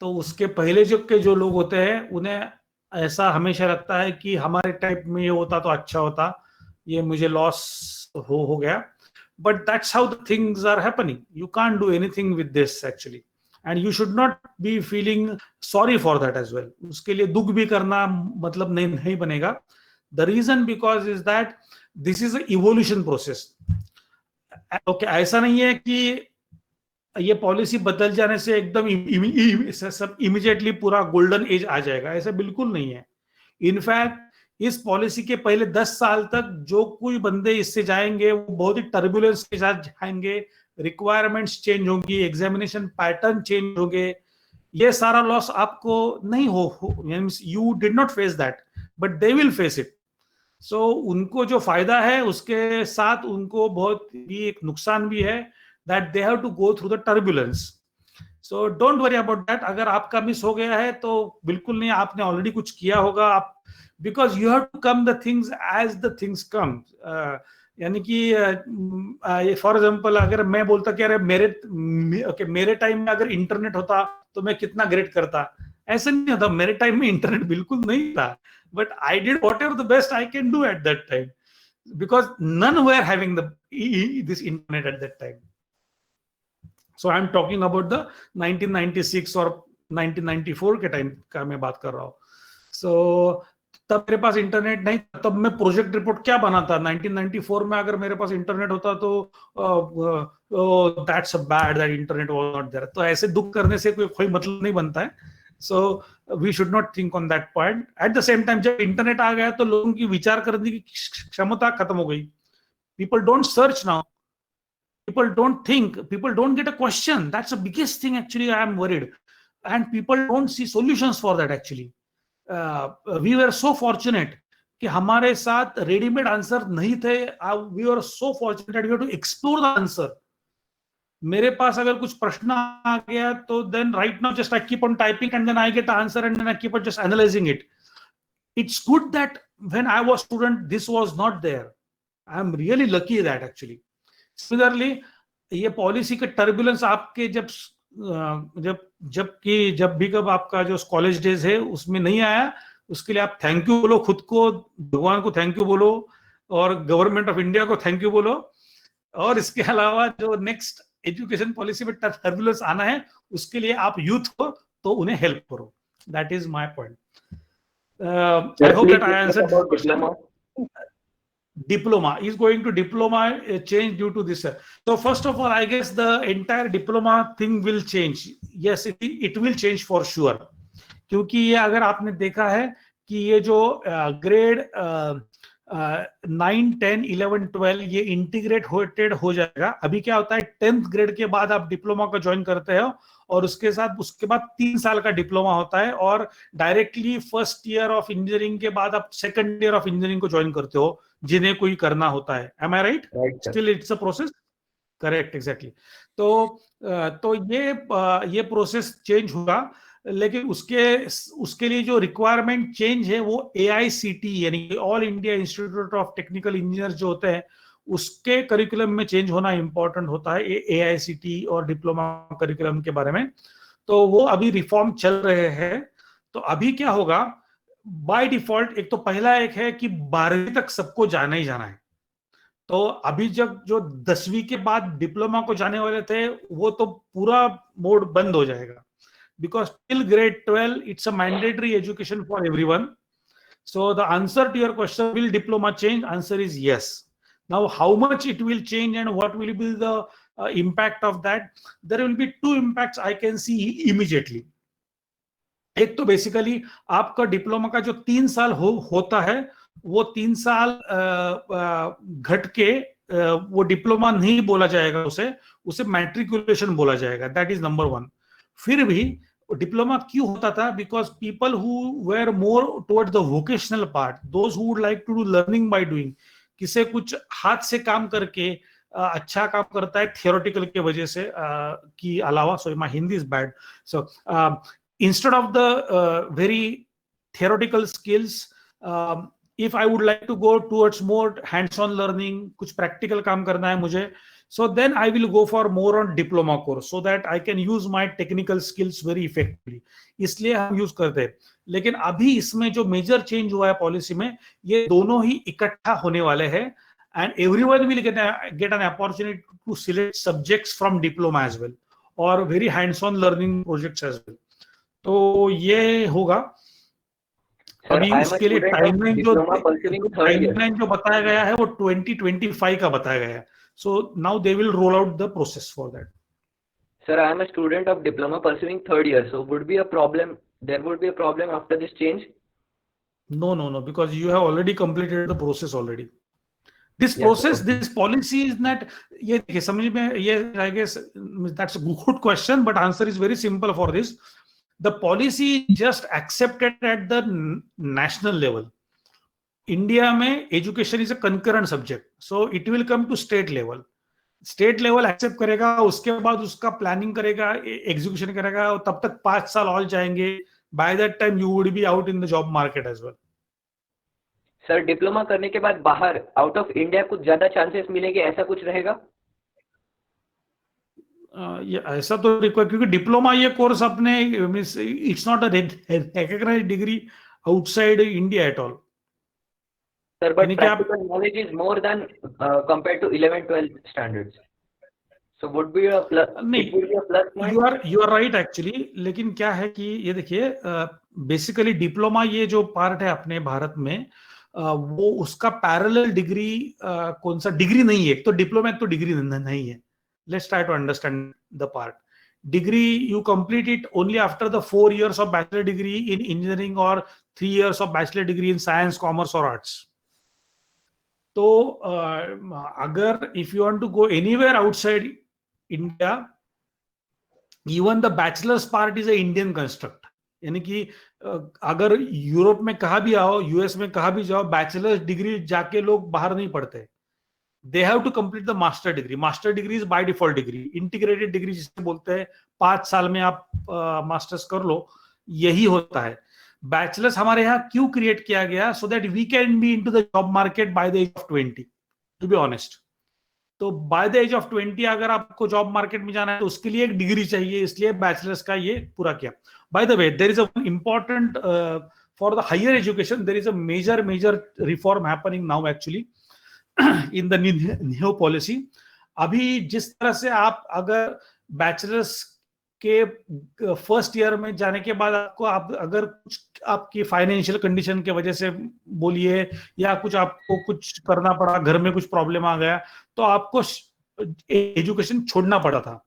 तो उसके पहले जो लोग होते हैं उन्हें ऐसा हमेशा लगता है कि हमारे टाइप में ये होता तो अच्छा होता, ये मुझे लॉस हो गया. But that's how the things are happening. You can't do anything with this actually, and you should not be feeling sorry for that as well. उसके लिए दुख भी करना मतलब नहीं बनेगा. The reason because is that this is a evolution process. Okay, ऐसा नहीं है कि ये पॉलिसी बदल जाने से एकदम सब इमीडिएटली पूरा गोल्डन एज आ जाएगा, ऐसा बिल्कुल नहीं है. इनफैक्ट इस पॉलिसी के पहले 10 साल तक जो कोई बंदे इससे जाएंगे वो बहुत ही टर्बुलेंस के साथ जाएंगे. रिक्वायरमेंट्स चेंज होंगी, एग्जामिनेशन पैटर्न चेंज होंगे. ये सारा लॉस आपको नहीं हो, you did not face that, but they will face it. So उनको जो फायदा है उसके साथ उनको बहुत भी एक नुकसान भी है, that they have to go through the turbulence. So don't worry about that. अगर आपका मिस हो गया है तो बिल्कुल नहीं, आपने ऑलरेडी कुछ किया होगा. आप because you have to come the things as the things come. यानी कि फॉर एग्जांपल अगर मैं बोलता कि अरे मेरे टाइम में अगर इंटरनेट होता तो मैं कितना ग्रेट करता, ऐसा नहीं होता. मेरे टाइम में इंटरनेट बिल्कुल नहीं था, but I did whatever the best I can do at that time, because none were having this internet at that time. So I'm talking about the 1996 और 1994 के टाइम का मैं बात कर रहा हूँ. So तब मेरे पास इंटरनेट नहीं, तब मैं प्रोजेक्ट रिपोर्ट क्या बनाता. 1994 में अगर मेरे पास इंटरनेट होता तो that's bad that internet was not there. तो ऐसे दुख करने से कोई मतलब नहीं बनता है. So we should not think on that point. At the same time जब इंटरनेट आ गया तो लोगों की विचार करने की क्षमता खत्म हो गई. People don't search now. People don't think, people don't get a question. That's the biggest thing actually. I am worried, and people don't see solutions for that actually. We were so fortunate कि हमारे साथ रेडीमेड आंसर नहीं थे. We were so fortunate that we have to explore the answer. मेरे पास अगर कुछ प्रश्न आ गया तो then right now just I keep on typing and then I get the answer and then I keep on just analyzing it. It's good that when I was student this was not there. I am really lucky that actually. Similarly ये पॉलिसी के टर्बुलेंस आपके जब भी कब आपका जो कॉलेज डेज है उसमें नहीं आया, उसके लिए आप थैंक यू बोलो. खुद को, भगवान को थैंक यू बोलो और गवर्नमेंट ऑफ इंडिया को थैंक यू बोलो. और इसके अलावा जो नेक्स्ट एजुकेशन पॉलिसी में टर्बुलेंस आना है उसके लिए आप यूथ को तो उन्हें हेल्प करो. That is my point. I hope that I answered. Diploma is going to diploma change due to this. So first of all, I guess the entire diploma thing will change. Yes, it will change for sure. क्योंकि ये अगर आपने देखा है कि ये जो ग्रेड 9, 10, 11, 12 ये इंटीग्रेट हो जाएगा. अभी क्या होता है 10th ग्रेड के बाद आप डिप्लोमा को ज्वाइन करते हो और उसके बाद 3 साल का डिप्लोमा होता है और directly first year of engineering के बाद आप सेकंड ईयर ऑफ इंजीनियरिंग को ज्वाइन करते हो जिन्हें कोई करना होता है. Am I right? Still it's a process. Correct, exactly. तो ये प्रोसेस चेंज होगा, लेकिन उसके लिए जो रिक्वायरमेंट चेंज है वो AICTE यानी all India institute of technical engineer जो होते हैं उसके करिकुलम में चेंज होना इंपॉर्टेंट होता है. AICTE और डिप्लोमा करिकुलम के बारे में तो वो अभी रिफॉर्म चल रहे हैं. तो अभी क्या होगा बाय डिफॉल्ट, एक तो पहला एक है कि 12वीं तक सबको जाना ही जाना है. तो अभी जब जो 10वीं के बाद डिप्लोमा को जाने वाले थे वो तो पूरा मोड बंद हो जाएगा, because till grade 12 it's a mandatory education for everyone. So the answer to your question, will diploma change? Answer is yes. Now how much it will change and what will be the impact of that? There will be two impacts I can see immediately. एक तो बेसिकली आपका डिप्लोमा का जो 3 साल होता है वो 3 साल घट के वो डिप्लोमा नहीं बोला जाएगा, उसे मैट्रिकुलेशन बोला जाएगा. That is number 1. फिर भी डिप्लोमा क्यों होता था? Because people who were more toward the vocational part, those who would like to do learning by doing, किसे कुछ हाथ से काम करके अच्छा काम करता है थियोरेटिकल के वजह से की अलावा. So my Hindi is bad. So instead of the very theoretical skills, if I would like to go towards more hands-on learning, kuch practical kaam karna hai mujhe, so then I will go for more on diploma course so that I can use my technical skills very effectively. इसलिए हम यूज करते हैं. लेकिन अभी इसमें जो मेजर चेंज हुआ है पॉलिसी में, ये दोनों ही इकट्ठा होने वाले हैं and everyone will get an opportunity to select subjects from diploma as well or very hands-on learning projects as well. तो ये होगा. अभी उसके लिए टाइमलाइन जो बताया गया है वो 2025 का बताया गया है. So now they will roll out the process for that.
Sir, I am a student of diploma pursuing 3rd year, so would be a problem. There would be a problem after this change.
No, because you have already completed the process already. This
Yes,
process,
okay.
this policy is not. ये देखिए समझ में, ये I guess that's a good question, but answer is very simple for this. The policy just accepted at the national level. India में education is a concurrent subject, so it will come to state level. State level accept करेगा, उसके बाद उसका प्लानिंग करेगा, एग्जीक्यूशन करेगा, और तब तक 5 साल और जाएंगे. By that time you would be out in the job market as well.
Sir diploma करने के बाद बाहर आउट ऑफ इंडिया कुछ ज्यादा चांसेस मिलेंगे, ऐसा कुछ रहेगा?
ये ऐसा तो रिक्वायर, क्योंकि डिप्लोमा ये कोर्स अपने means it's not a recognised degree outside India at all.
Sir but
यानी कि आप
practical knowledge is more than compared to 11-12 standards. So would be a plus.
नहीं,
It would be a plus point.
You are right actually. लेकिन क्या है कि ये देखिए, बेसिकली डिप्लोमा ये जो पार्ट है अपने भारत में, वो उसका पैरेलल डिग्री कौन सा डिग्री नहीं है. तो डिप्लोमा तो डिग्री नहीं है. Let's try to understand the part. Degree you complete it only after the 4 years of bachelor degree in engineering और 3 years of bachelor degree in science, commerce और आर्ट्स. तो अगर if you want to go anywhere outside India, even the bachelors part is a Indian construct. यानी कि अगर यूरोप में कहा भी आओ, यूएस में कहा भी जाओ, बैचलर्स डिग्री जाके लोग बाहर नहीं पढ़ते. They have to complete the master degree. Master degree is by default degree, integrated degree जिसे बोलते हैं. 5 साल में आप मास्टर्स कर लो, यही होता है. बैचलर्स हमारे यहाँ क्यों क्रिएट किया गया? So that we can be into the job market by the age of 20, to be honest. तो बाय द एज ऑफ 20 अगर आपको जॉब मार्केट में जाना है तो उसके लिए एक डिग्री चाहिए, इसलिए बैचलर्स का ये पूरा किया. By the way, there is a important for the higher education, there is a major reform happening now actually in the new policy. अभी जिस तरह से आप अगर बैचलर्स के फर्स्ट ईयर में जाने के बाद आपको अगर कुछ आपकी फाइनेंशियल कंडीशन के वजह से बोलिए, या कुछ आपको कुछ करना पड़ा, घर में कुछ प्रॉब्लम आ गया, तो आपको एजुकेशन छोड़ना पड़ा था.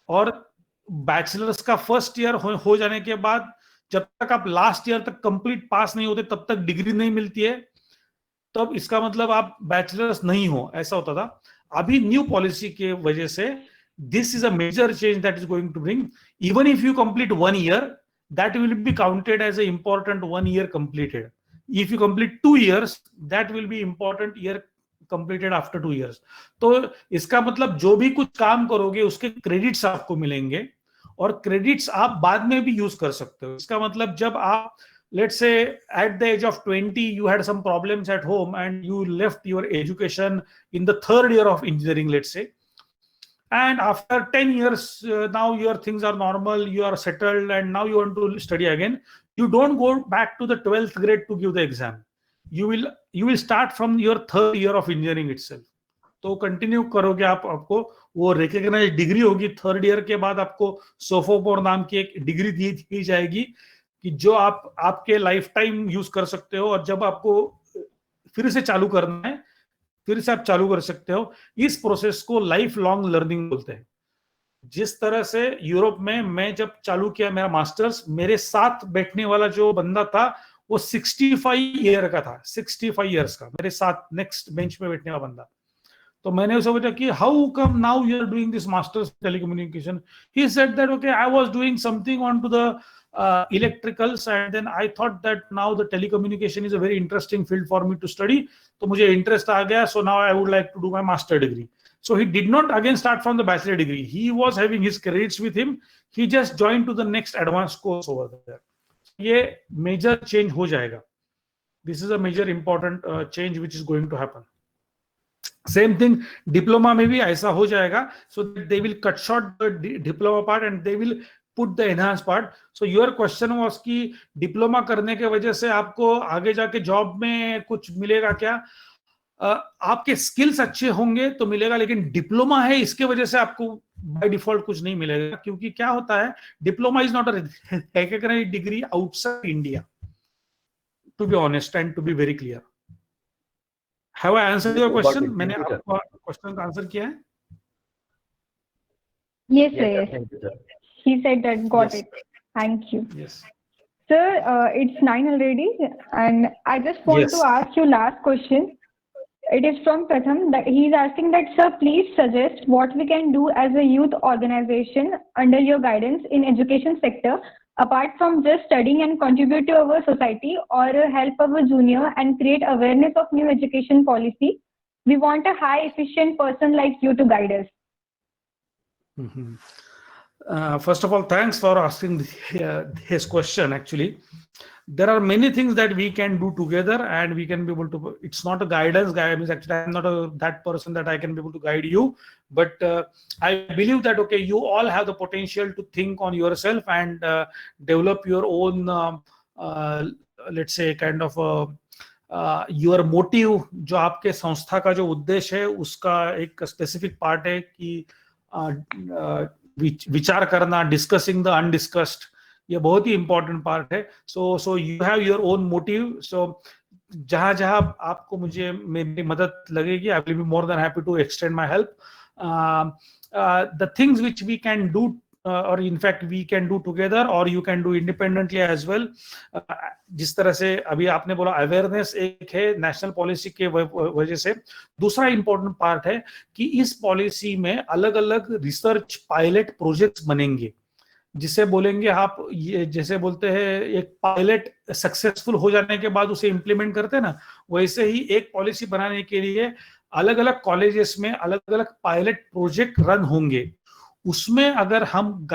और बैचलर्स का फर्स्ट ईयर हो जाने के बाद जब तक आप लास्ट ईयर तक कंप्लीट पास नहीं होते तब तक डिग्री नहीं मिलती है. तब इसका मतलब आप बैचलर्स नहीं हो, ऐसा होता था. अभी न्यू पॉलिसी के वजह से this is a major change that is going to bring. Even if you complete 1 year, that will be counted as an important 1 year completed. If you complete 2 years, that will be important year completed after 2 years. तो इसका मतलब जो भी कुछ काम करोगे उसके क्रेडिट्स आपको मिलेंगे, और क्रेडिट्स आप बाद में भी यूज कर सकते हो. इसका मतलब जब आप let's say at the age of 20 you had some problems at home and you left your education in the 3rd year of engineering, let's say, and after 10 years now your things are normal, you are settled, and now you want to study again. You don't go back to the 12th grade to give the exam. You will start from your 3rd year of engineering itself. तो कंटिन्यू करोगे आपको वो रिकॉग्नाइज्ड डिग्री होगी. 3rd ईयर के बाद आपको सोफोपोर नाम की एक डिग्री दी जाएगी कि जो आपके लाइफ टाइम यूज कर सकते हो, और जब आपको फिर से चालू करना है फिर से आप चालू कर सकते हो. इस प्रोसेस को लाइफ लॉन्ग लर्निंग बोलते हैं. जिस तरह से यूरोप में मैं जब चालू किया मेरा मास्टर्स, मेरे साथ बैठने वाला जो बंदा था वो 65 ईयर का था, 65 ईयर्स का, मेरे साथ नेक्स्ट बेंच पे बैठने वाला बंदा. तो मैंने उसे पूछा कि how come now you are doing this masters telecommunication. He said that okay, I was doing something on to the electricals, and then I thought that now the telecommunication is a very interesting field for me to study. तो मुझे interest आ गया, so now I would like to do my master degree. So he did not again start from the bachelor degree. He was having his credits with him. He just joined to the next advanced course over there. ये major change हो जाएगा. This is a major important change which is going to happen. Same thing diploma में भी ऐसा हो जाएगा. So they will cut short the diploma part and they will put the enhanced part. So your question was कि डिप्लोमा करने के वजह से आपको आगे जाके जॉब में कुछ मिलेगा क्या? आपके स्किल्स अच्छे होंगे तो मिलेगा, लेकिन डिप्लोमा है इसके वजह से आपको बाय डिफॉल्ट कुछ नहीं मिलेगा. क्योंकि क्या होता है, diploma is not a recognised degree outside India, to be honest and to be very clear. Have I answered your question? मैंने आपका क्वेश्चन का आंसर किया है?
Yes, sir. Yes.
Thank you, sir.
He said that. Got
Yes.
it. Thank you.
Yes.
Sir, it's 9 already, and I just want
Yes.
to ask you last question. It is from Pratham. That he's asking that, sir, please suggest what we can do as a youth organization under your guidance in education sector apart from just studying and contribute to our society or help our junior and create awareness of new education policy, we want a high efficient person like you to guide us.
Mhm. First of all, thanks for asking his question. Actually, there are many things that we can do together, and we can be able to. It's not a guidance. Actually, I'm not that person that I can be able to guide you. But I believe that okay, you all have the potential to think on yourself and develop your own, let's say, kind of your motive. जो आपके संस्था का जो उद्देश्य है, उसका एक स्पेसिफिक पार्ट है कि विचार करना, डिस्कसिंग द अनडिस्कस्ड, ये बहुत ही इंपॉर्टेंट पार्ट है. So you have your own motive. So जहां जहां आपको मुझे मेरी मदद लगेगी, I will be more than happy to extend my help. The things which we can do, और in fact we can do together or you can do independently as well. जिस तरह से अभी आपने बोला अवेयरनेस एक है नेशनल पॉलिसी के वजह से. दूसरा इंपॉर्टेंट पार्ट है कि इस पॉलिसी में अलग अलग रिसर्च पायलट प्रोजेक्ट्स बनेंगे, जिसे बोलेंगे आप, ये जैसे बोलते हैं एक पायलट सक्सेसफुल हो जाने के बाद उसे इंप्लीमेंट करते हैं ना, वैसे ही एक पॉलिसी बनाने के लिए अलग अलग कॉलेजेस में अलग अलग पायलट प्रोजेक्ट रन होंगे. उसमें अगर हम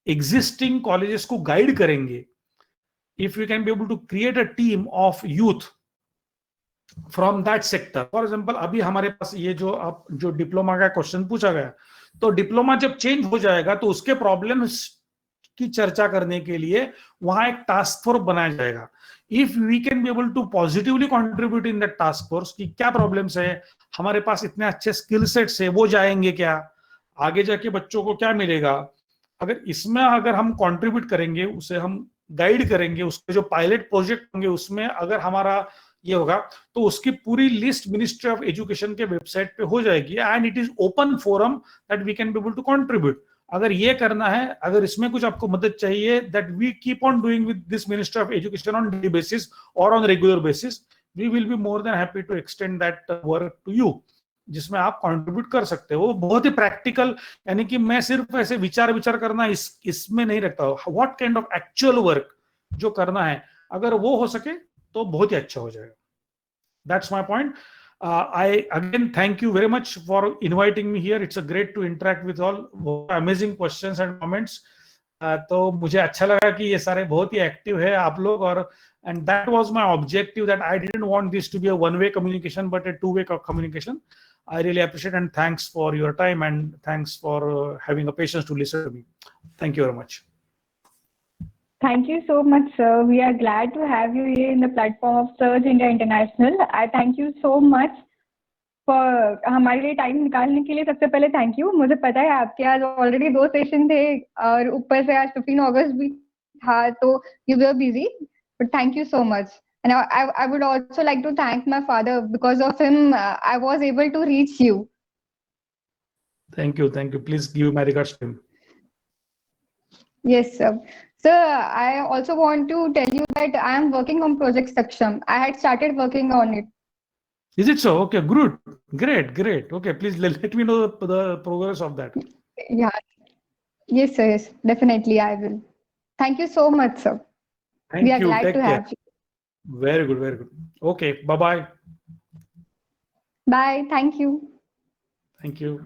एग्जिस्टिंग कॉलेजेस को गाइड करेंगे, if you can be able to create a team of youth from that sector. For example, अभी हमारे पास ये जो डिप्लोमा का क्वेश्चन पूछा गया, तो डिप्लोमा जब चेंज हो जाएगा तो उसके प्रॉब्लम्स की चर्चा करने के लिए वहां एक टास्क फोर्स बनाया जाएगा. If we can be able to positively contribute in that task force कि क्या प्रॉब्लम्स है, हमारे पास इतने अच्छे स्किल सेट्स है, वो जाएंगे क्या, आगे जाके बच्चों को क्या मिलेगा, अगर हम कंट्रीब्यूट करेंगे, उसे हम गाइड करेंगे, उसके जो पायलट प्रोजेक्ट होंगे उसमें अगर हमारा ये होगा, तो उसकी पूरी लिस्ट मिनिस्ट्री ऑफ एजुकेशन के वेबसाइट पे हो जाएगी. And it is open forum that we can be able to contribute. अगर ये करना है, अगर इसमें कुछ आपको मदद चाहिए, that we keep on doing with this ministry of education on daily basis और on regular basis, we will be more than happy to extend that work to you, जिसमें आप कंट्रीब्यूट कर सकते हो. बहुत ही प्रैक्टिकल, यानी कि मैं सिर्फ ऐसे विचार करना इसमें नहीं रखता. What kind of actual work जो करना है, अगर वो हो सके तो बहुत ही अच्छा हो जाएगा. That's my point. I again thank you very much for inviting me here. It's a great to interact with all. Amazing questions and comments. तो मुझे अच्छा लगा कि ये सारे बहुत ही एक्टिव है आप लोग, और and that was my objective, that I didn't want this to be a one-way communication but a two-way communication. I really appreciate, and thanks for your time, and thanks for having a patience to listen to me. Thank you very much.
Thank you so much, sir. We are glad to have you here in the platform of Surge India International. I thank you so much for हमारे लिए टाइम निकालने के लिए. सबसे पहले थैंक यू. मुझे पता है आपके आज ऑलरेडी 2 सेशन थे और ऊपर से आज 15 अगस्त भी था, तो you were busy. But thank you so much. And I would also like to thank my father. Because of him, I was able to reach you.
Thank you. Please give my regards to him.
Yes, sir. Sir, I also want to tell you that I am working on Project Saksham. I had started working on it.
Is it so? Okay, good. Great. Okay, please let me know the progress of that.
Yeah. Yes, sir. Yes, definitely I will. Thank you so much, sir.
Thank
We are
you.
glad
Take
to
care.
have you.
Very good. Okay, bye-bye.
Bye. Thank you.
Thank you.